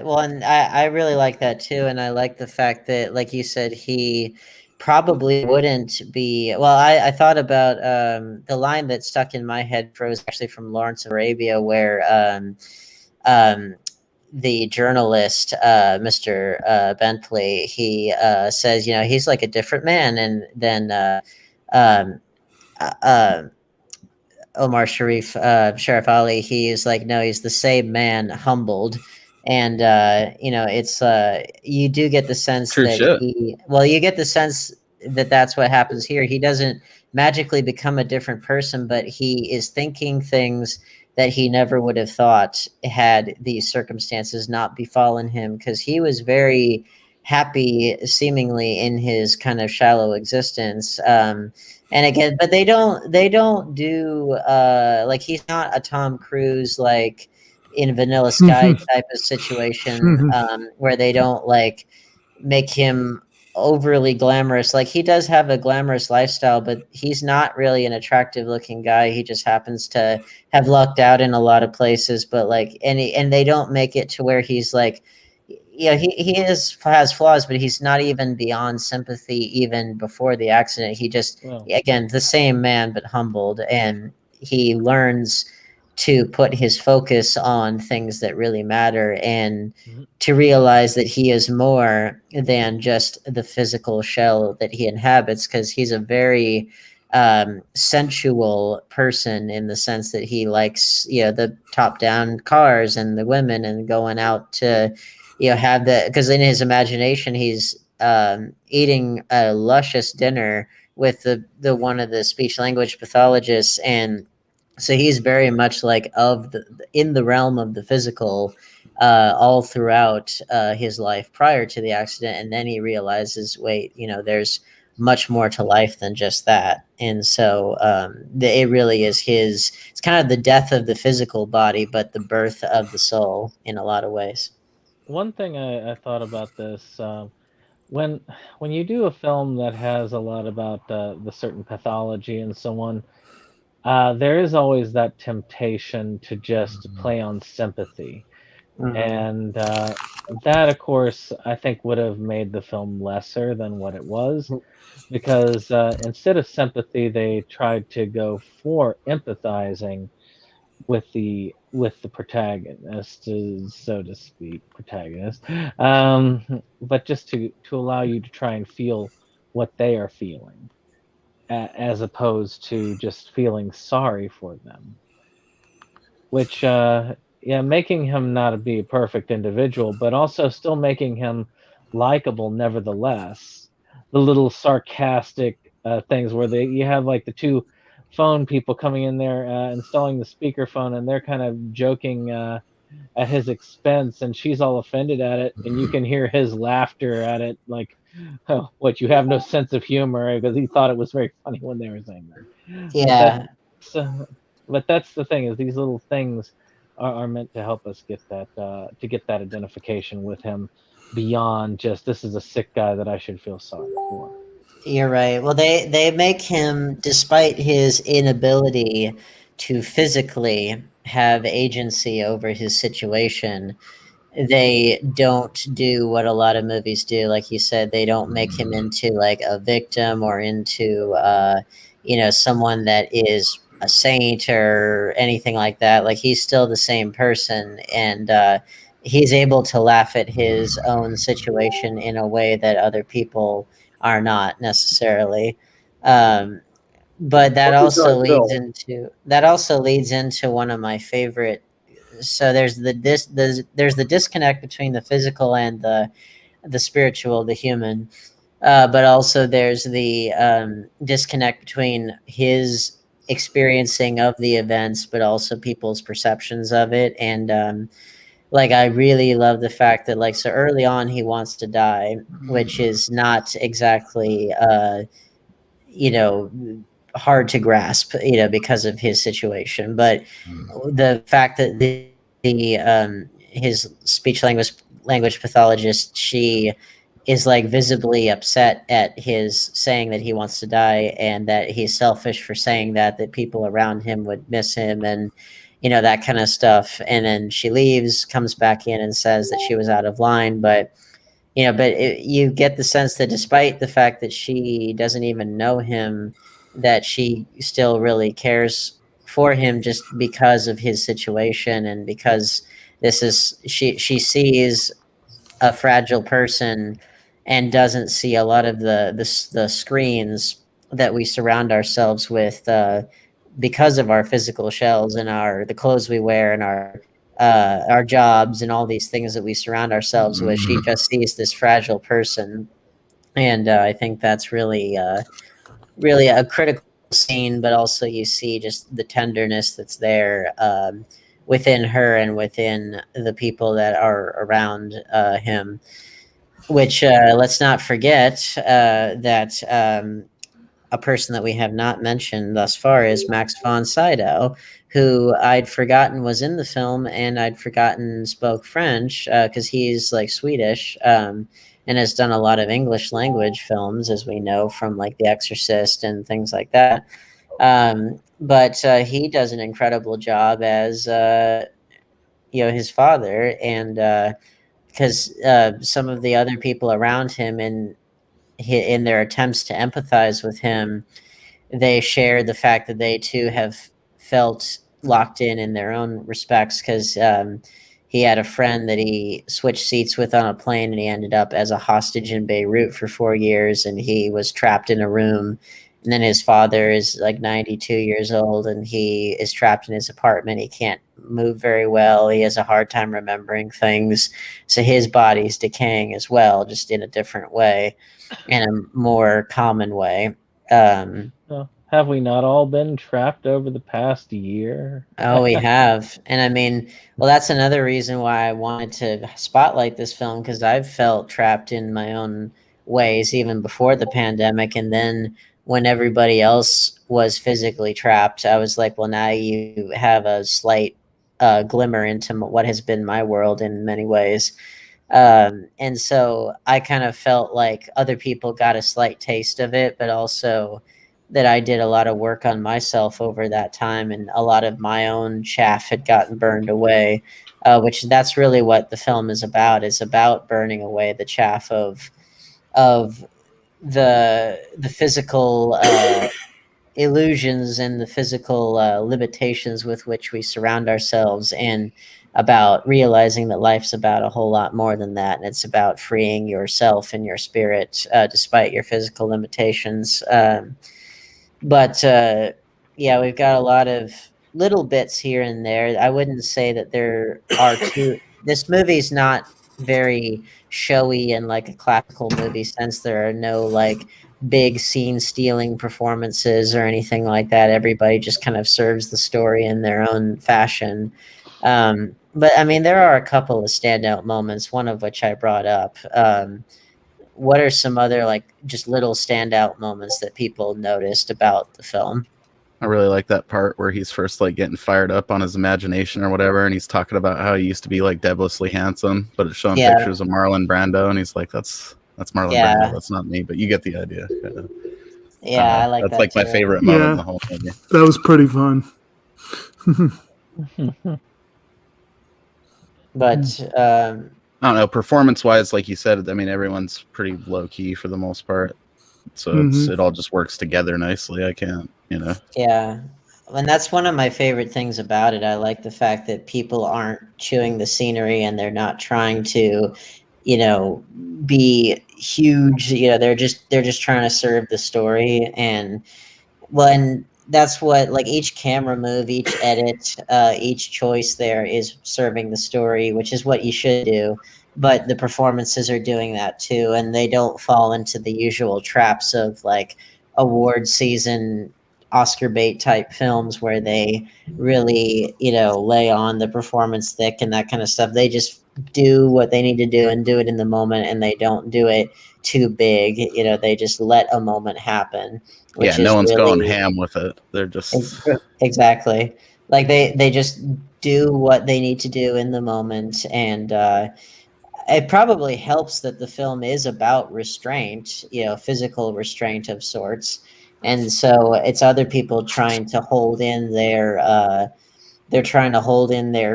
well, and I really like that too, and I like the fact that, like you said, he probably wouldn't be. Well, I thought about the line that stuck in my head was actually from Lawrence of Arabia, where the journalist, Mr. Bentley, he says, you know, he's like a different man, and then Sheriff Ali, he's like, no, he's the same man, humbled. And you know, it's you do get the sense you get the sense that that's what happens here. He doesn't magically become a different person, but he is thinking things that he never would have thought had these circumstances not befallen him, because he was very happy seemingly in his kind of shallow existence. And again, but they don't do like, he's not a Tom Cruise like in Vanilla Sky type of situation, where they don't like make him overly glamorous. Like, he does have a glamorous lifestyle, but he's not really an attractive looking guy. He just happens to have lucked out in a lot of places, but like, and they don't make it to where he's like, yeah, he has flaws, but he's not even beyond sympathy even before the accident. He just, again, the same man, but humbled, and he learns to put his focus on things that really matter, and to realize that he is more than just the physical shell that he inhabits, because he's a very sensual person, in the sense that he likes, you know, the top down cars and the women, and going out to, you know, have the, because in his imagination he's eating a luscious dinner with the one of the speech language pathologists, and so he's very much like in the realm of the physical all throughout his life prior to the accident, and then he realizes, wait, you know, there's much more to life than just that. And so it really is it's kind of the death of the physical body, but the birth of the soul in a lot of ways. One thing I thought about this, when you do a film that has a lot about the certain pathology and so on, there is always that temptation to just play on sympathy. And that, of course, I think would have made the film lesser than what it was, because instead of sympathy, they tried to go for empathizing with the protagonist, so to speak, but just to allow you to try and feel what they are feeling, as opposed to just feeling sorry for them, which making him not be a perfect individual, but also still making him likable nevertheless. The little sarcastic things where you have like the two phone people coming in there, installing the speakerphone, and they're kind of joking at his expense, and she's all offended at it, and you can hear his laughter at it, like, oh, what, you have no sense of humor, because he thought it was very funny when they were saying that. Yeah. But that's the thing, is these little things are meant to help us get that identification with him, beyond just, this is a sick guy that I should feel sorry for. You're right. Well, they make him, despite his inability to physically have agency over his situation, they don't do what a lot of movies do. Like you said, they don't make him into like a victim or into someone that is a saint or anything like that. Like he's still the same person, and he's able to laugh at his own situation in a way that other people are not necessarily. But that also leads into one of my favorite. So there's the disconnect between the physical and the spiritual, the human, but also there's the disconnect between his experiencing of the events, but also people's perceptions of it. And like I really love the fact that like so early on he wants to die, which is not exactly hard to grasp, because of his situation. But the fact that the his speech language pathologist, she is like visibly upset at his saying that he wants to die and that he's selfish for saying that people around him would miss him and that kind of stuff. And then she leaves, comes back in and says that she was out of line, but you get the sense that despite the fact that she doesn't even know him, that she still really cares for him just because of his situation and because she sees a fragile person and doesn't see a lot of the screens that we surround ourselves with because of our physical shells and the clothes we wear and our jobs and all these things that we surround ourselves with. She just sees this fragile person, and I think that's really really a critical scene. But also you see just the tenderness that's there within her and within the people that are around him. Which let's not forget that a person that we have not mentioned thus far is Max von Sydow, who I'd forgotten was in the film, and I'd forgotten spoke French because he's like Swedish and has done a lot of English language films, as we know from like The Exorcist and things like that. But he does an incredible job as his father, and because some of the other people around him in their attempts to empathize with him, they share the fact that they too have felt locked in their own respects, because he had a friend that he switched seats with on a plane, and he ended up as a hostage in Beirut for 4 years, and he was trapped in a room. And then his father is like 92 years old, and he is trapped in his apartment. He can't move very well. He has a hard time remembering things. So his body's decaying as well, just in a different way, in a more common way. Have we not all been trapped over the past year? Oh, we have. And I mean, well, that's another reason why I wanted to spotlight this film, because I've felt trapped in my own ways even before the pandemic. And then when everybody else was physically trapped, I was like, well, now you have a slight glimmer into what has been my world in many ways. And so I kind of felt like other people got a slight taste of it, but also that I did a lot of work on myself over that time, and a lot of my own chaff had gotten burned away, which that's really what the film is about. It's about burning away the chaff of the physical illusions and the physical limitations with which we surround ourselves, and about realizing that life's about a whole lot more than that, and it's about freeing yourself and your spirit despite your physical limitations. But yeah, we've got a lot of little bits here and there. I wouldn't say that there are two. This movie's not very showy in like a classical movie sense. There are no like big scene stealing performances or anything like that. Everybody just kind of serves the story in their own fashion. But I mean, there are a couple of standout moments, one of which I brought up. What are some other like just little standout moments that people noticed about the film? I really like that part where he's first like getting fired up on his imagination or whatever, and he's talking about how he used to be like devilishly handsome, but it's showing pictures of Marlon Brando, and he's like, that's Marlon Brando, that's not me, but you get the idea. Yeah, I like that's that like too. my favorite moment in the whole movie. That was pretty fun. But I don't know, performance-wise, like you said, I mean, everyone's pretty low-key for the most part. So it all just works together nicely. I can't, Yeah. And that's one of my favorite things about it. I like the fact that people aren't chewing the scenery and they're not trying to, be huge. They're just trying to serve the story. And that's what, like, each camera move, each edit, each choice there is serving the story, which is what you should do. But the performances are doing that too, and they don't fall into the usual traps of like award season Oscar bait type films where they really, lay on the performance thick and that kind of stuff. They just do what they need to do and do it in the moment, and they don't do it too big. They just let a moment happen. Yeah, no one's going ham with it. They're just exactly, like they just do what they need to do in the moment, and it probably helps that the film is about restraint, physical restraint of sorts. And so it's other people trying to hold in their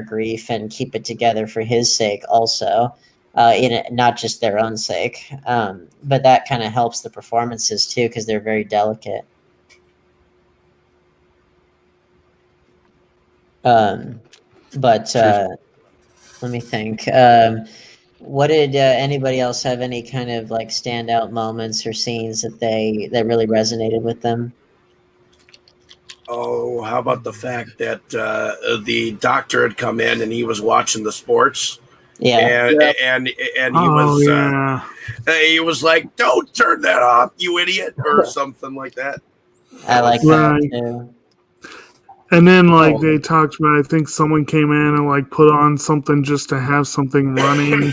grief and keep it together for his sake also, not just their own sake. But that kind of helps the performances too, because they're very delicate. But let me think. What did anybody else have any kind of like standout moments or scenes that really resonated with them? Oh, how about the fact that the doctor had come in and he was watching the sports? Yeah, and he was like, "Don't turn that off, you idiot," or something like that. I like that too. And then, like, they talked about, I think someone came in and, like, put on something just to have something running.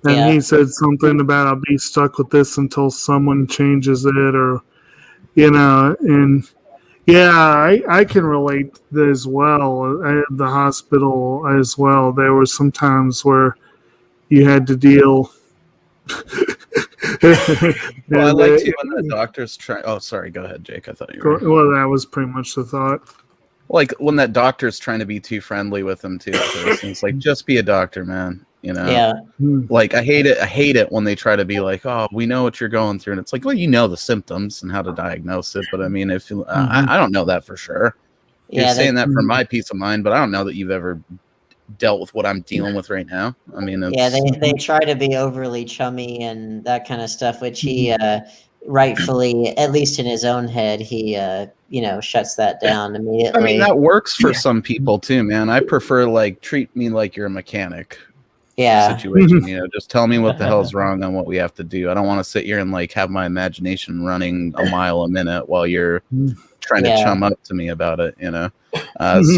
And he said something about, I'll be stuck with this until someone changes it, or, and I can relate to that as well. At the hospital as well, there were some times where you had to deal. Well, I like to when the doctors try. Oh, sorry. Go ahead, Jake. I thought you were. Well, that was pretty much the thought. Like when that doctor's trying to be too friendly with him too. It's like, just be a doctor, man. Yeah. Like I hate it when they try to be like, oh, we know what you're going through, and it's like, well, the symptoms and how to diagnose it, but I mean, if I don't know that for sure. You're saying that for my peace of mind, but I don't know that you've ever dealt with what I'm dealing with right now. I mean, they try to be overly chummy and that kind of stuff, which he rightfully, at least in his own head, he shuts that down immediately. I mean, that works for some people too, man. I prefer like treat me like you're a mechanic. Situation, just tell me what the hell's wrong on what we have to do. I don't want to sit here and like have my imagination running a mile a minute while you're trying to chum up to me about it, so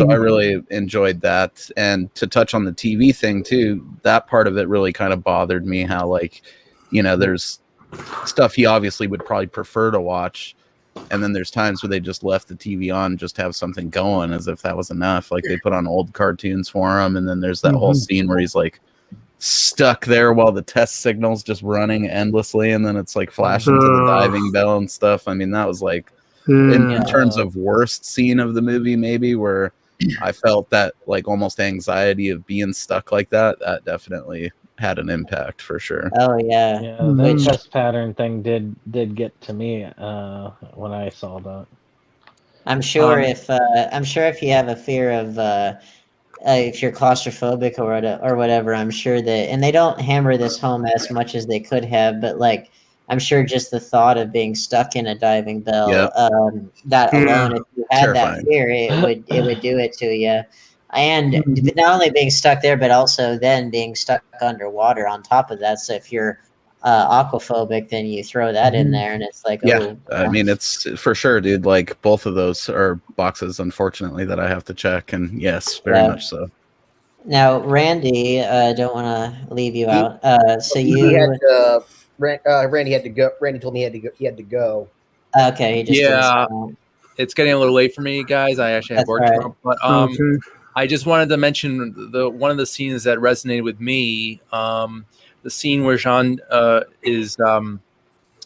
I really enjoyed that. And to touch on the TV thing too, that part of it really kind of bothered me, how like, there's stuff he obviously would probably prefer to watch, and then there's times where they just left the TV on just to have something going, as if that was enough. Like they put on old cartoons for him, and then there's that whole scene where he's like stuck there while the test signal's just running endlessly, and then it's like flashing to the diving bell and stuff. I mean, that was like in terms of worst scene of the movie, maybe, where I felt that like almost anxiety of being stuck like that definitely had an impact for sure. Oh yeah. The test pattern thing did get to me when I saw that. I'm sure if you have a fear of if you're claustrophobic or whatever, I'm sure that, and they don't hammer this home as much as they could have, but like I'm sure just the thought of being stuck in a diving bell, that alone, if you had that fear, it would do it to you. And not only being stuck there, but also then being stuck underwater on top of that. So if you're aquaphobic, then you throw that in there, and it's like, I mean, it's for sure, dude. Like both of those are boxes, unfortunately, that I have to check, and yes, very much so. Now, Randy, I don't want to leave you out. Randy had to go. Randy told me he had to go. Okay, he just it's getting a little late for me, guys. I actually have work tomorrow, but I just wanted to mention one of the scenes that resonated with me. The scene where Jean is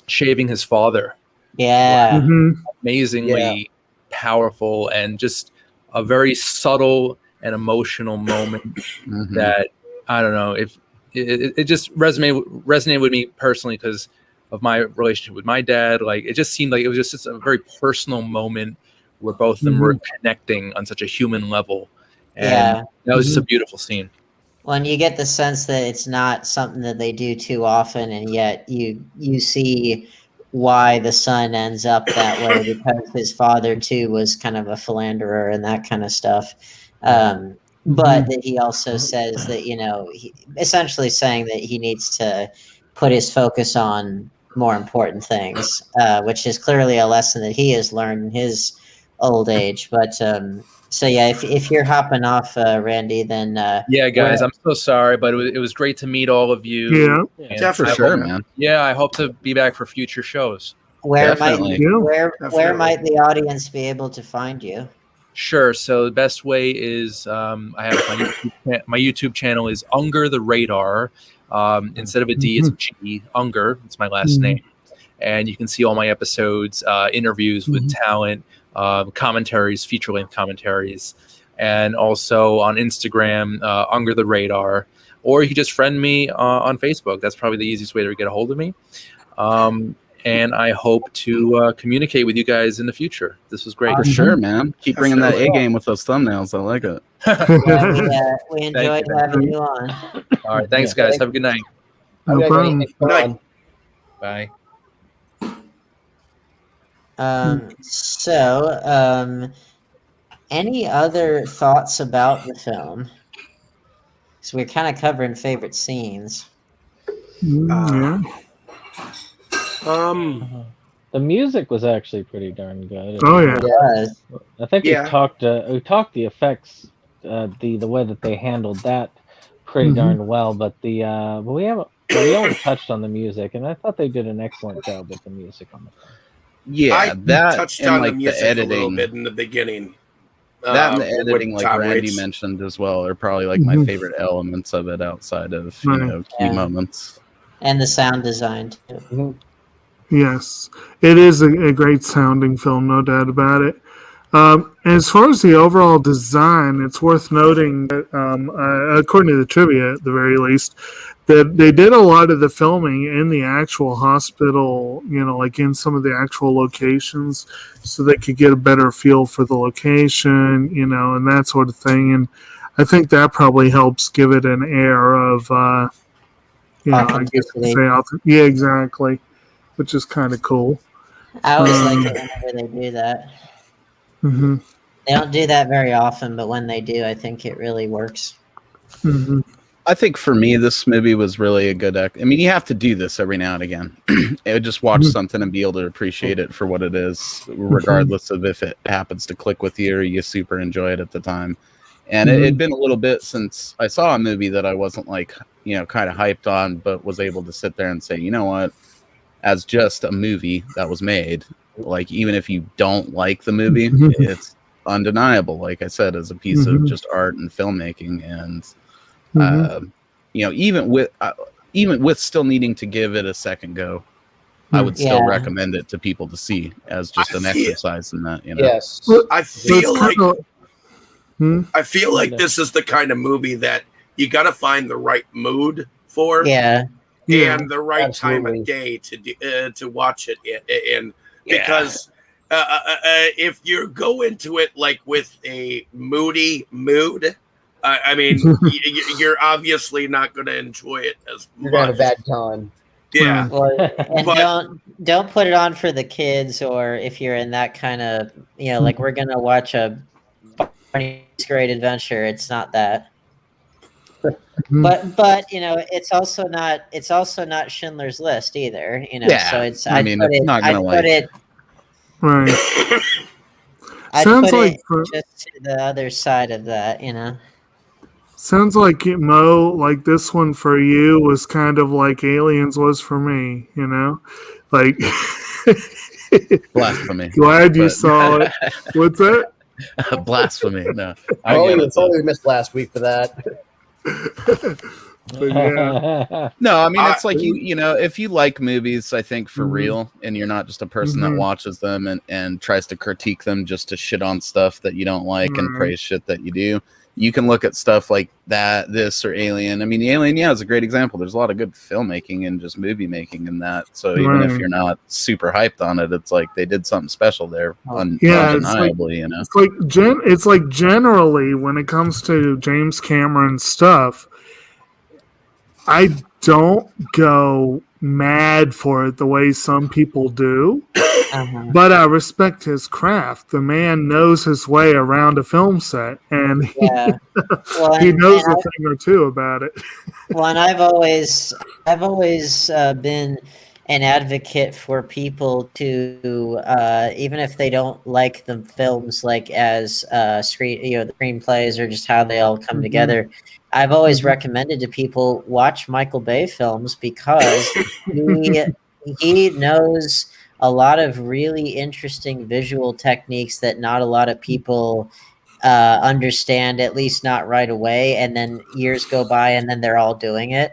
shaving his father. Yeah. Amazingly powerful, and just a very subtle and emotional moment that I don't know if it just resonated with me personally because of my relationship with my dad. Like, it just seemed like it was just a very personal moment where both of them were connecting on such a human level. And that was just a beautiful scene. Well, and you get the sense that it's not something that they do too often, and yet you see why the son ends up that way, because his father too was kind of a philanderer and that kind of stuff. But that he also says that, essentially saying that he needs to put his focus on more important things, which is clearly a lesson that he has learned in his old age. But so yeah, if you're hopping off, Randy, then yeah, guys, I'm so sorry, but it was great to meet all of you. Yeah, for sure, man. Yeah, I hope to be back for future shows. Where might the audience be able to find you? Sure. So the best way is I have my YouTube channel is Unger the Radar. Instead of a D, it's a G. Unger. It's my last name, and you can see all my episodes, interviews with talent, commentaries, feature-length commentaries, and also on Instagram, Unger the Radar, or you can just friend me on Facebook. That's probably the easiest way to get a hold of me. And I hope to communicate with you guys in the future. This was great. For sure, man. Keep bringing that A game with those thumbnails. I like it. We enjoyed having you on. All right. Thanks, guys. Have a good night. No problem. Night. Bye. Any other thoughts about the film? So we're kind of covering favorite scenes. The music was actually pretty darn good. Oh yeah. I think we talked the effects, the way that they handled that pretty darn well. But we only touched on the music, and I thought they did an excellent job with the music on the film. Yeah, I that touched and on like the music the editing, a little bit in the beginning. That and the editing, like Tom Randy Waits. mentioned as well, are probably like my favorite elements of it outside of key moments. And the sound design too. Yes, it is a great sounding film, no doubt about it. As far as the overall design, it's worth noting that, according to the trivia at the very least, that they did a lot of the filming in the actual hospital, like in some of the actual locations, so they could get a better feel for the location, and that sort of thing. And I think that probably helps give it an air of, I guess you could say, yeah, exactly, which is kind of cool. I always like it whenever they do that. They don't do that very often, but when they do, I think it really works. I think for me, this movie was really a good. I mean, you have to do this every now and again. Just watch something and be able to appreciate it for what it is, regardless of if it happens to click with you or you super enjoy it at the time. And it had been a little bit since I saw a movie that I wasn't like, kind of hyped on, but was able to sit there and say, you know what, as just a movie that was made, like even if you don't like the movie, it's undeniable, like I said, as a piece of just art and filmmaking. And even with still needing to give it a second go, I would still recommend it to people to see as just an exercise in that. Yes, I feel like this is the kind of movie that you got to find the right mood for, and the right time of day to watch it in. Because if you go into it like with a moody mood, I mean, you're obviously not going to enjoy it as much. You're going to have a bad time. Yeah. And don't put it on for the kids, or if you're in that kind of, like we're going to watch a Barney's Great Adventure. It's not that. But it's also not Schindler's List either, so it's not gonna put it right. Sounds like just to the other side of that, Sounds like Mo, like this one for you was kind of like Aliens was for me, like blasphemy. Glad you saw it. What's that? Blasphemy. No, it's only missed last week for that. No, I mean, it's like if you like movies, I think for real, and you're not just a person that watches them and tries to critique them just to shit on stuff that you don't like and praise shit that you do, you can look at stuff like that, this, or Alien. I mean, the Alien, yeah, is a great example. There's a lot of good filmmaking and just movie making in that. So even if you're not super hyped on it, it's like they did something special there, undeniably. You know, it's like generally when it comes to James Cameron stuff, I don't go mad for it the way some people do. But I respect his craft. The man knows his way around a film set, and he knows a thing or two about it. Well, and I've always been an advocate for people to, even if they don't like the films, like as the screenplays or just how they all come together. I've always recommended to people watch Michael Bay films because he knows a lot of really interesting visual techniques that not a lot of people understand, at least not right away, and then years go by and then they're all doing it.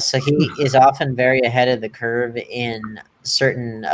So he is often very ahead of the curve in certain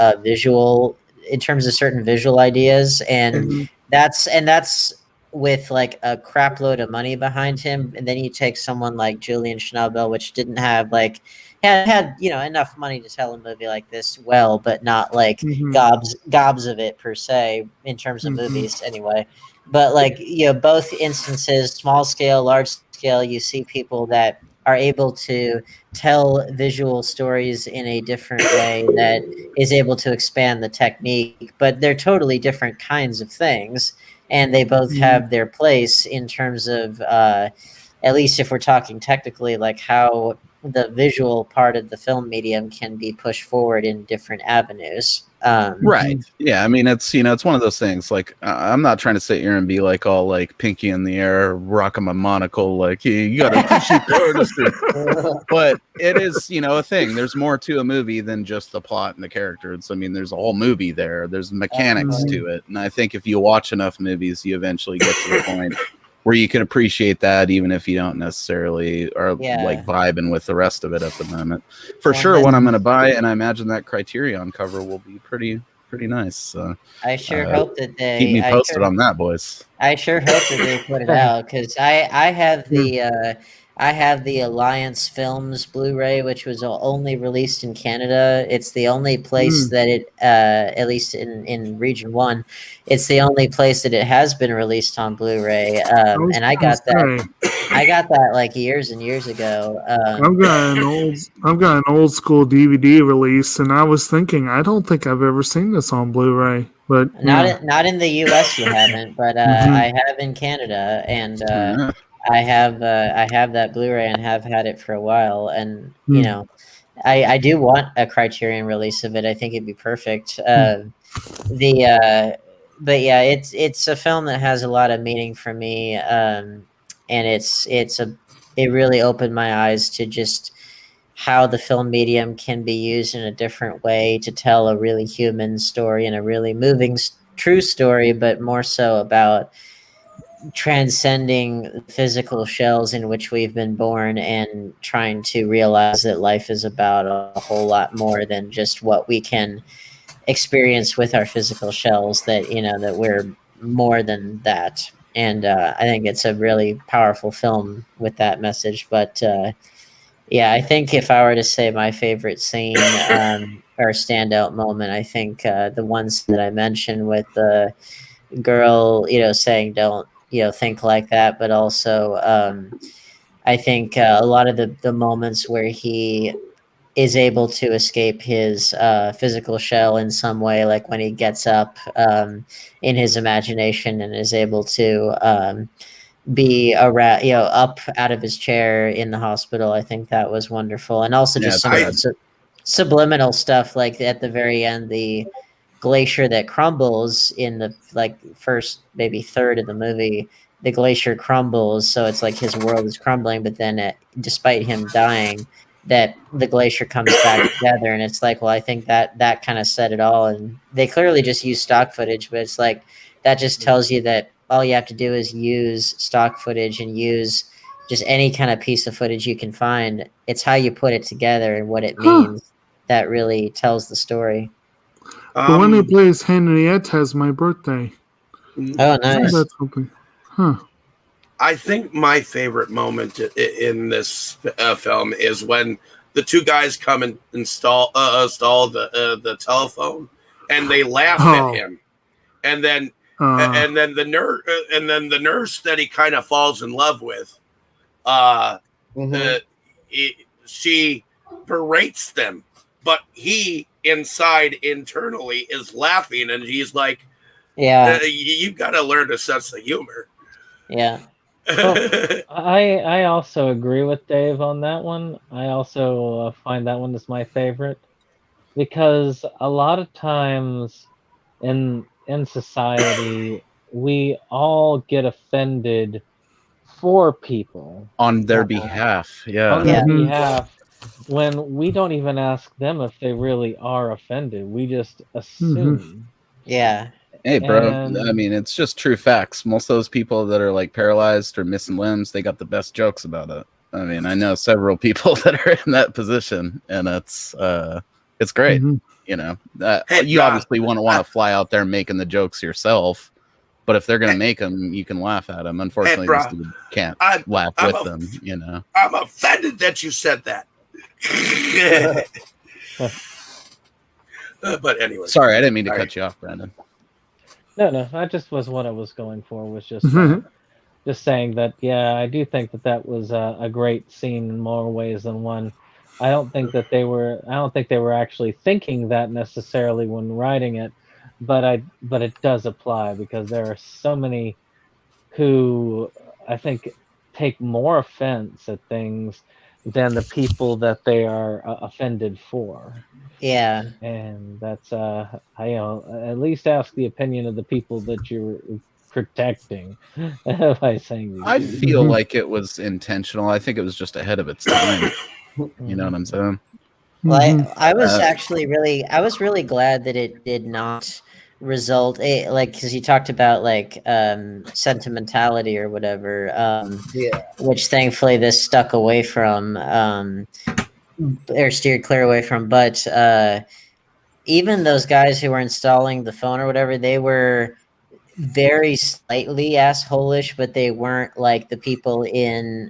in terms of certain visual ideas, and that's with like a crap load of money behind him. And then you take someone like Julian Schnabel, which didn't have like had enough money to tell a movie like this well, but not like gobs of it per se in terms of movies anyway. But like, both instances, small scale, large scale, you see people that are able to tell visual stories in a different way that is able to expand the technique, but they're totally different kinds of things. And they both have their place in terms of, at least if we're talking technically, like how the visual part of the film medium can be pushed forward in different avenues. Right. Yeah. I mean, it's one of those things. Like, I'm not trying to sit here and be like all like pinky in the air, rocking my monocle. Like, you got to appreciate the artistry. But it is, a thing. There's more to a movie than just the plot and the characters. I mean, there's a whole movie there. There's mechanics to it. And I think if you watch enough movies, you eventually get to the point where you can appreciate that, even if you don't necessarily are like vibing with the rest of it at the moment. For sure, what I'm going to buy, and I imagine that Criterion cover will be pretty nice. So I sure hope that they keep me posted on that, boys. I sure hope that they put it out, because I have the Alliance Filmz Blu-ray, which was only released in Canada. It's the only place that it, at least in Region 1, it's the only place that it has been released on Blu-ray. And I got that like years and years ago. I've got an old school DVD release, and I was thinking, I don't think I've ever seen this on Blu-ray. But not in the U.S. you haven't, but I have in Canada, and I have that Blu-ray and have had it for a while, and I do want a Criterion release of it. I think it'd be perfect. But yeah, it's a film that has a lot of meaning for me, and it really opened my eyes to just how the film medium can be used in a different way to tell a really human story and a really moving, true story, but more so about transcending physical shells in which we've been born and trying to realize that life is about a whole lot more than just what we can experience with our physical shells, that that we're more than that. And I think it's a really powerful film with that message. But yeah, I think if I were to say my favorite scene or standout moment, I think the ones that I mentioned with the girl saying don't think like that, but also I think a lot of the moments where he is able to escape his physical shell in some way, like when he gets up in his imagination and is able to be around, up out of his chair in the hospital. I think that was wonderful. And also just some subliminal stuff, like at the very end, the glacier that crumbles in the first maybe third of the movie. The glacier crumbles, so it's like his world is crumbling, but then despite him dying, that the glacier comes back together, and it's like, well, I think that kind of said it all. And they clearly just use stock footage, but it's like that just tells you that all you have to do is use stock footage and use just any kind of piece of footage you can find. It's how you put it together and what it means that really tells the story. The one who plays Henriette has my birthday. Oh, nice. That's something. Huh. I think my favorite moment in this film is when the two guys come and install the telephone, and they laugh at him, and then the nurse that he kind of falls in love with, she berates them, but he inside internally is laughing, and he's like, yeah, you've got to learn a sense of humor. Yeah. Well, I also agree with Dave on that one. I also find that one is my favorite, because a lot of times in society we all get offended for people on their behalf. Yeah. on their behalf, when we don't even ask them if they really are offended. We just assume. Yeah. Hey, bro. And I mean, it's just true facts. Most of those people that are like paralyzed or missing limbs, they got the best jokes about it. I mean, I know several people that are in that position, and it's great. You know, you obviously want to fly out there making the jokes yourself, but if they're gonna make them, you can laugh at them. Unfortunately, this dude can't laugh with them. You know, I'm offended that you said that. But anyway, sorry, I didn't mean to cut you off, Brandon. No, that just was what I was going for. Was just just saying that. Yeah, I do think that was a great scene in more ways than one. I don't think they were actually thinking that necessarily when writing it, but it does apply, because there are so many who I think take more offense at things than the people that they are offended for. Yeah. And that's at least ask the opinion of the people that you're protecting by saying these I things. feel like it was intentional. I think it was just ahead of its time. You know what I'm saying? Well, I was actually really glad that it did not result, like, because you talked about like sentimentality or whatever, which thankfully this stuck away from, or steered clear away from. But even those guys who were installing the phone or whatever, they were very slightly assholish, but they weren't like the people in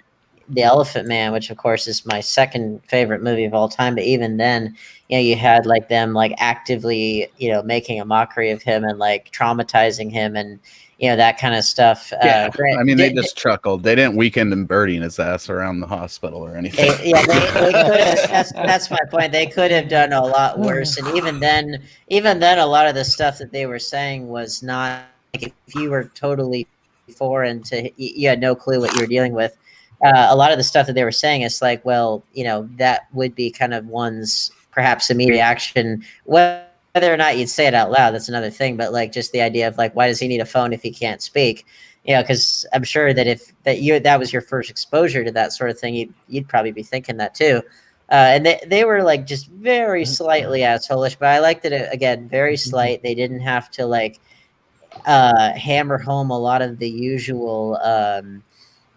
The Elephant Man, which of course is my second favorite movie of all time. But even then, you know, you had like them like actively, you know, making a mockery of him and like traumatizing him and, you know, that kind of stuff. Yeah, I mean, they just chuckled. They didn't Weekend in Birding his ass around the hospital or anything. They could have. That's my point. They could have done a lot worse. And even then, a lot of the stuff that they were saying was not, like, if you were totally foreign to, you had no clue what you were dealing with. A lot of the stuff that they were saying is like, well, you know, that would be kind of one's perhaps immediate reaction. Whether or not you'd say it out loud, that's another thing. But like, just the idea of like, why does he need a phone if he can't speak? You know, because I'm sure that if that was your first exposure to that sort of thing, you'd probably be thinking that too. And they were like just very slightly assholish, but I liked it, again, very slight. They didn't have to like hammer home a lot of the usual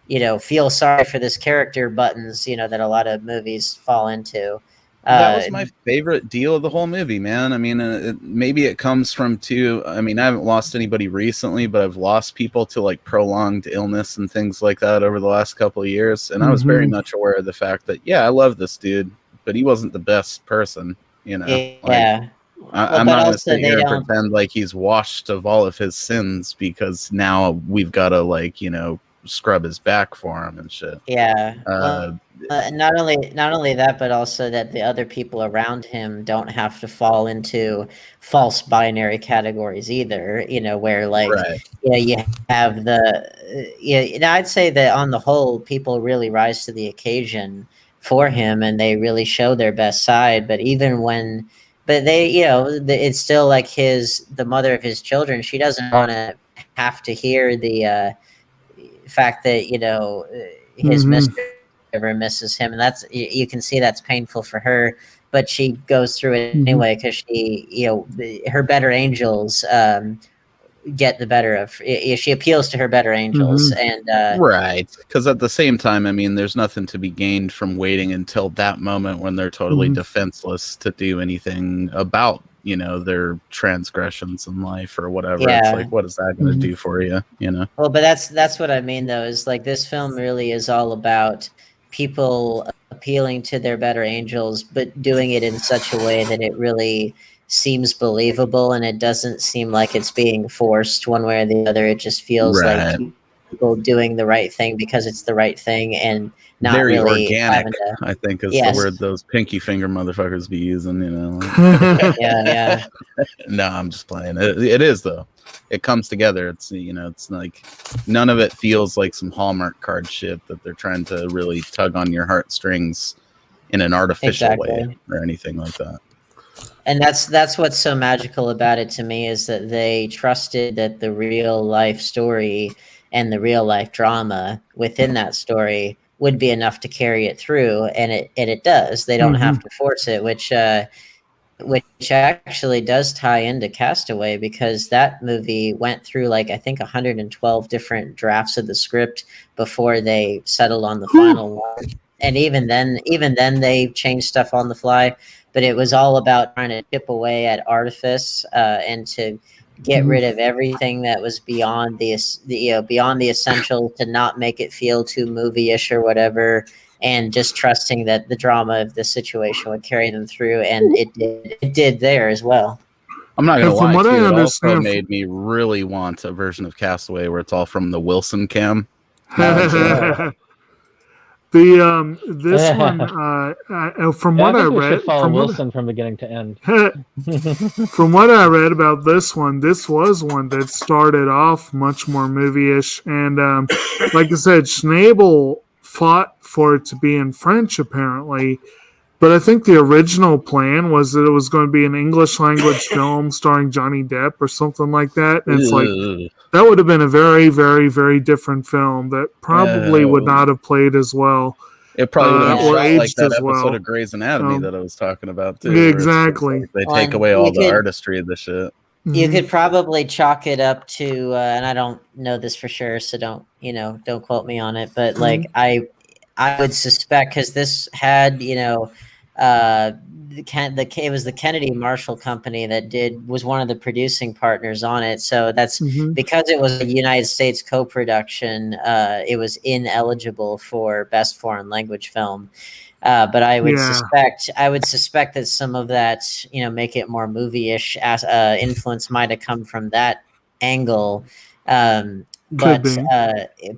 you know, feel sorry for this character buttons, you know, that a lot of movies fall into. That was my favorite deal of the whole movie, man. I mean, maybe it comes from I mean, I haven't lost anybody recently, but I've lost people to like prolonged illness and things like that over the last couple of years. And I was very much aware of the fact that, yeah, I love this dude, but he wasn't the best person, you know? Yeah. I'm not going to sit here and pretend like he's washed of all of his sins, because now we've got to, like, you know, scrub his back for him and shit. Yeah. Not only that, but also that the other people around him don't have to fall into false binary categories either, you know, where like, you have and I'd say that on the whole, people really rise to the occasion for him and they really show their best side. But they, you know, it's still like the mother of his children, she doesn't want to have to hear the fact that, you know, his mistress ever misses him, and that's, you can see that's painful for her, but she goes through it anyway, because she, you know, her better angels get the better of, she appeals to her better angels. And right, because at the same time, I mean, there's nothing to be gained from waiting until that moment when they're totally defenseless to do anything about you know, their transgressions in life or whatever. Yeah. It's like, what is that going to do for you? You know? Well, but that's what I mean, though, is like this film really is all about people appealing to their better angels, but doing it in such a way that it really seems believable, and it doesn't seem like it's being forced one way or the other. It just feels like people doing the right thing because it's the right thing, and not very really organic, I think is the word those pinky finger motherfuckers be using, you know. Yeah. No, I'm just playing. It is, though. It comes together. It's, you know, it's like none of it feels like some Hallmark card shit that they're trying to really tug on your heartstrings in an artificial way or anything like that. And that's what's so magical about it to me, is that they trusted that the real life story and the real life drama within that story would be enough to carry it through, and it does. They don't have to force it, which actually does tie into Castaway, because that movie went through like I think 112 different drafts of the script before they settled on the final one. And even then they changed stuff on the fly. But it was all about trying to chip away at artifice and to get rid of everything that was beyond beyond the essential, to not make it feel too movie-ish or whatever, and just trusting that the drama of the situation would carry them through, and it did there as well. I'm not gonna lie, too, it also made me really want a version of Castaway where it's all from the Wilson cam. This one, from what I read, should follow Wilson from beginning to end. From what I read about this one, this was one that started off much more movie-ish, and like I said, Schnabel fought for it to be in French, apparently. But I think the original plan was that it was going to be an English language film starring Johnny Depp or something like that. And it's like, that would have been a very, very, very different film that probably would not have played as well. It probably would have shot like that episode of Grey's Anatomy that I was talking about, too. Exactly. Like they take away all the artistry of the shit. You could probably chalk it up to, and I don't know this for sure, so don't quote me on it. But like I would suspect, because this had, it was the Kennedy Marshall Company that was one of the producing partners on it. So that's because it was a United States co-production. It was ineligible for Best Foreign Language Film. But I would suspect that some of that, make it more movie-ish influence might have come from that angle. But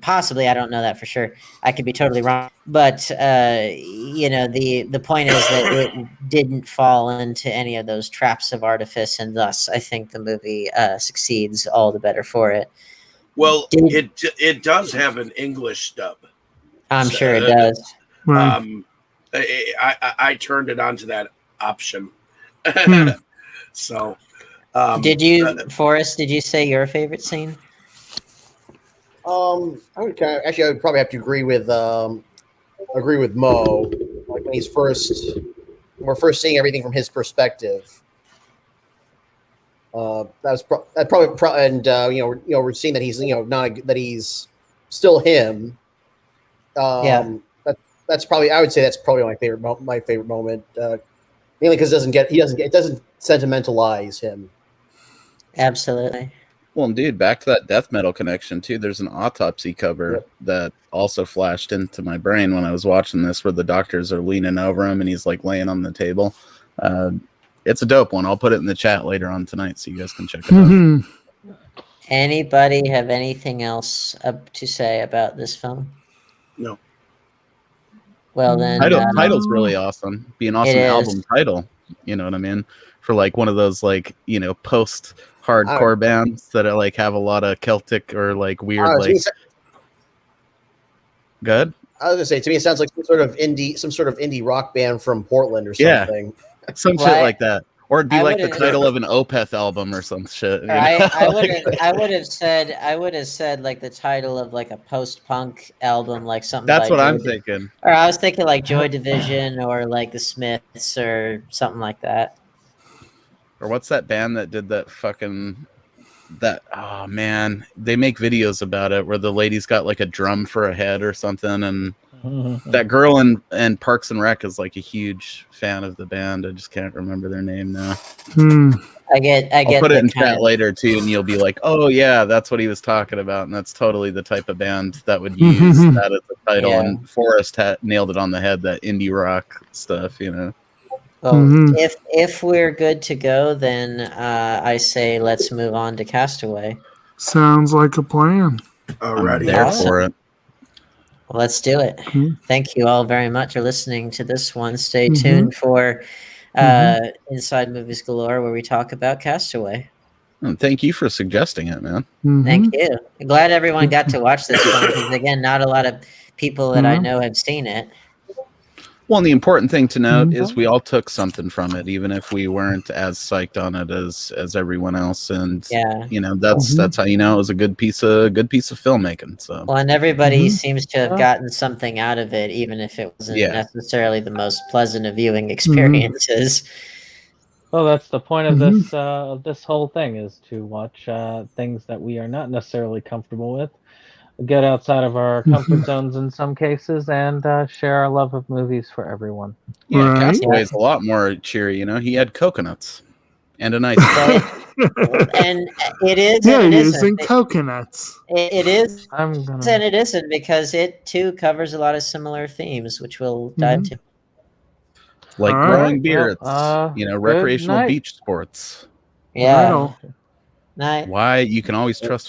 possibly, I don't know that for sure. I could be totally wrong. But the point is that it didn't fall into any of those traps of artifice, and thus I think the movie succeeds all the better for it. Well, it does have an English dub. I'm sure it does. I turned it on to that option. So, did you, Forrest? Did you say your favorite scene? I would probably have to agree with Mo. Like when we're first seeing everything from his perspective. We're seeing that he's that he's still him. That's probably, I would say that's probably my favorite moment. Mainly because it doesn't sentimentalize him. Absolutely. Well, dude, back to that death metal connection too. There's an autopsy cover that also flashed into my brain when I was watching this, where the doctors are leaning over him and he's like laying on the table. It's a dope one. I'll put it in the chat later on tonight so you guys can check it out. Anybody have anything else to say about this film? No. Well, then title's really awesome. Be an awesome album title. You know what I mean? For like one of those post hardcore bands that are like have a lot of Celtic or like weird Good. I was gonna say, to me it sounds like some sort of indie rock band from Portland or something. Yeah, some shit like that. Or it'd be like the title of an Opeth album or some shit. I would have said like the title of like a post-punk album, like something. That's what I'm thinking. Or I was thinking like Joy Division or like the Smiths or something like that. Or what's that band that did that oh man, they make videos about it where the lady's got like a drum for a head or something, and That girl in Parks and Rec is like a huge fan of the band. I just can't remember their name now. I get. I'll put it in chat of, later too, and you'll be like, "Oh yeah, that's what he was talking about," and that's totally the type of band that would use that as a title. Yeah. And Forrest nailed it on the head. That indie rock stuff, you know. Well, if we're good to go, then I say let's move on to Castaway. Sounds like a plan. Alrighty. I'm there Awesome. for it. Well, let's do it. Thank you all very much for listening to this one. Stay tuned for Inside Movies Galore, where we talk about Castaway. And thank you for suggesting it, man. Thank you. I'm glad everyone got to watch this one, because again, not a lot of people that I know have seen it. Well, and the important thing to note is we all took something from it, even if we weren't as psyched on it as everyone else. And you know, that's how you know it was a good piece of filmmaking. So well, and everybody seems to have gotten something out of it, even if it wasn't necessarily the most pleasant of viewing experiences. Well, that's the point of this whole thing, is to watch things that we are not necessarily comfortable with, get outside of our comfort zones in some cases, and share our love of movies for everyone. Yeah, Castaway is a lot more cheery. You know, he had coconuts and a nice. And it is. Yeah, and it using isn't. coconuts. It is, and it isn't, because it too covers a lot of similar themes, which we'll dive into. Like growing beer, well, it's recreational beach sports. Yeah. Why you can always trust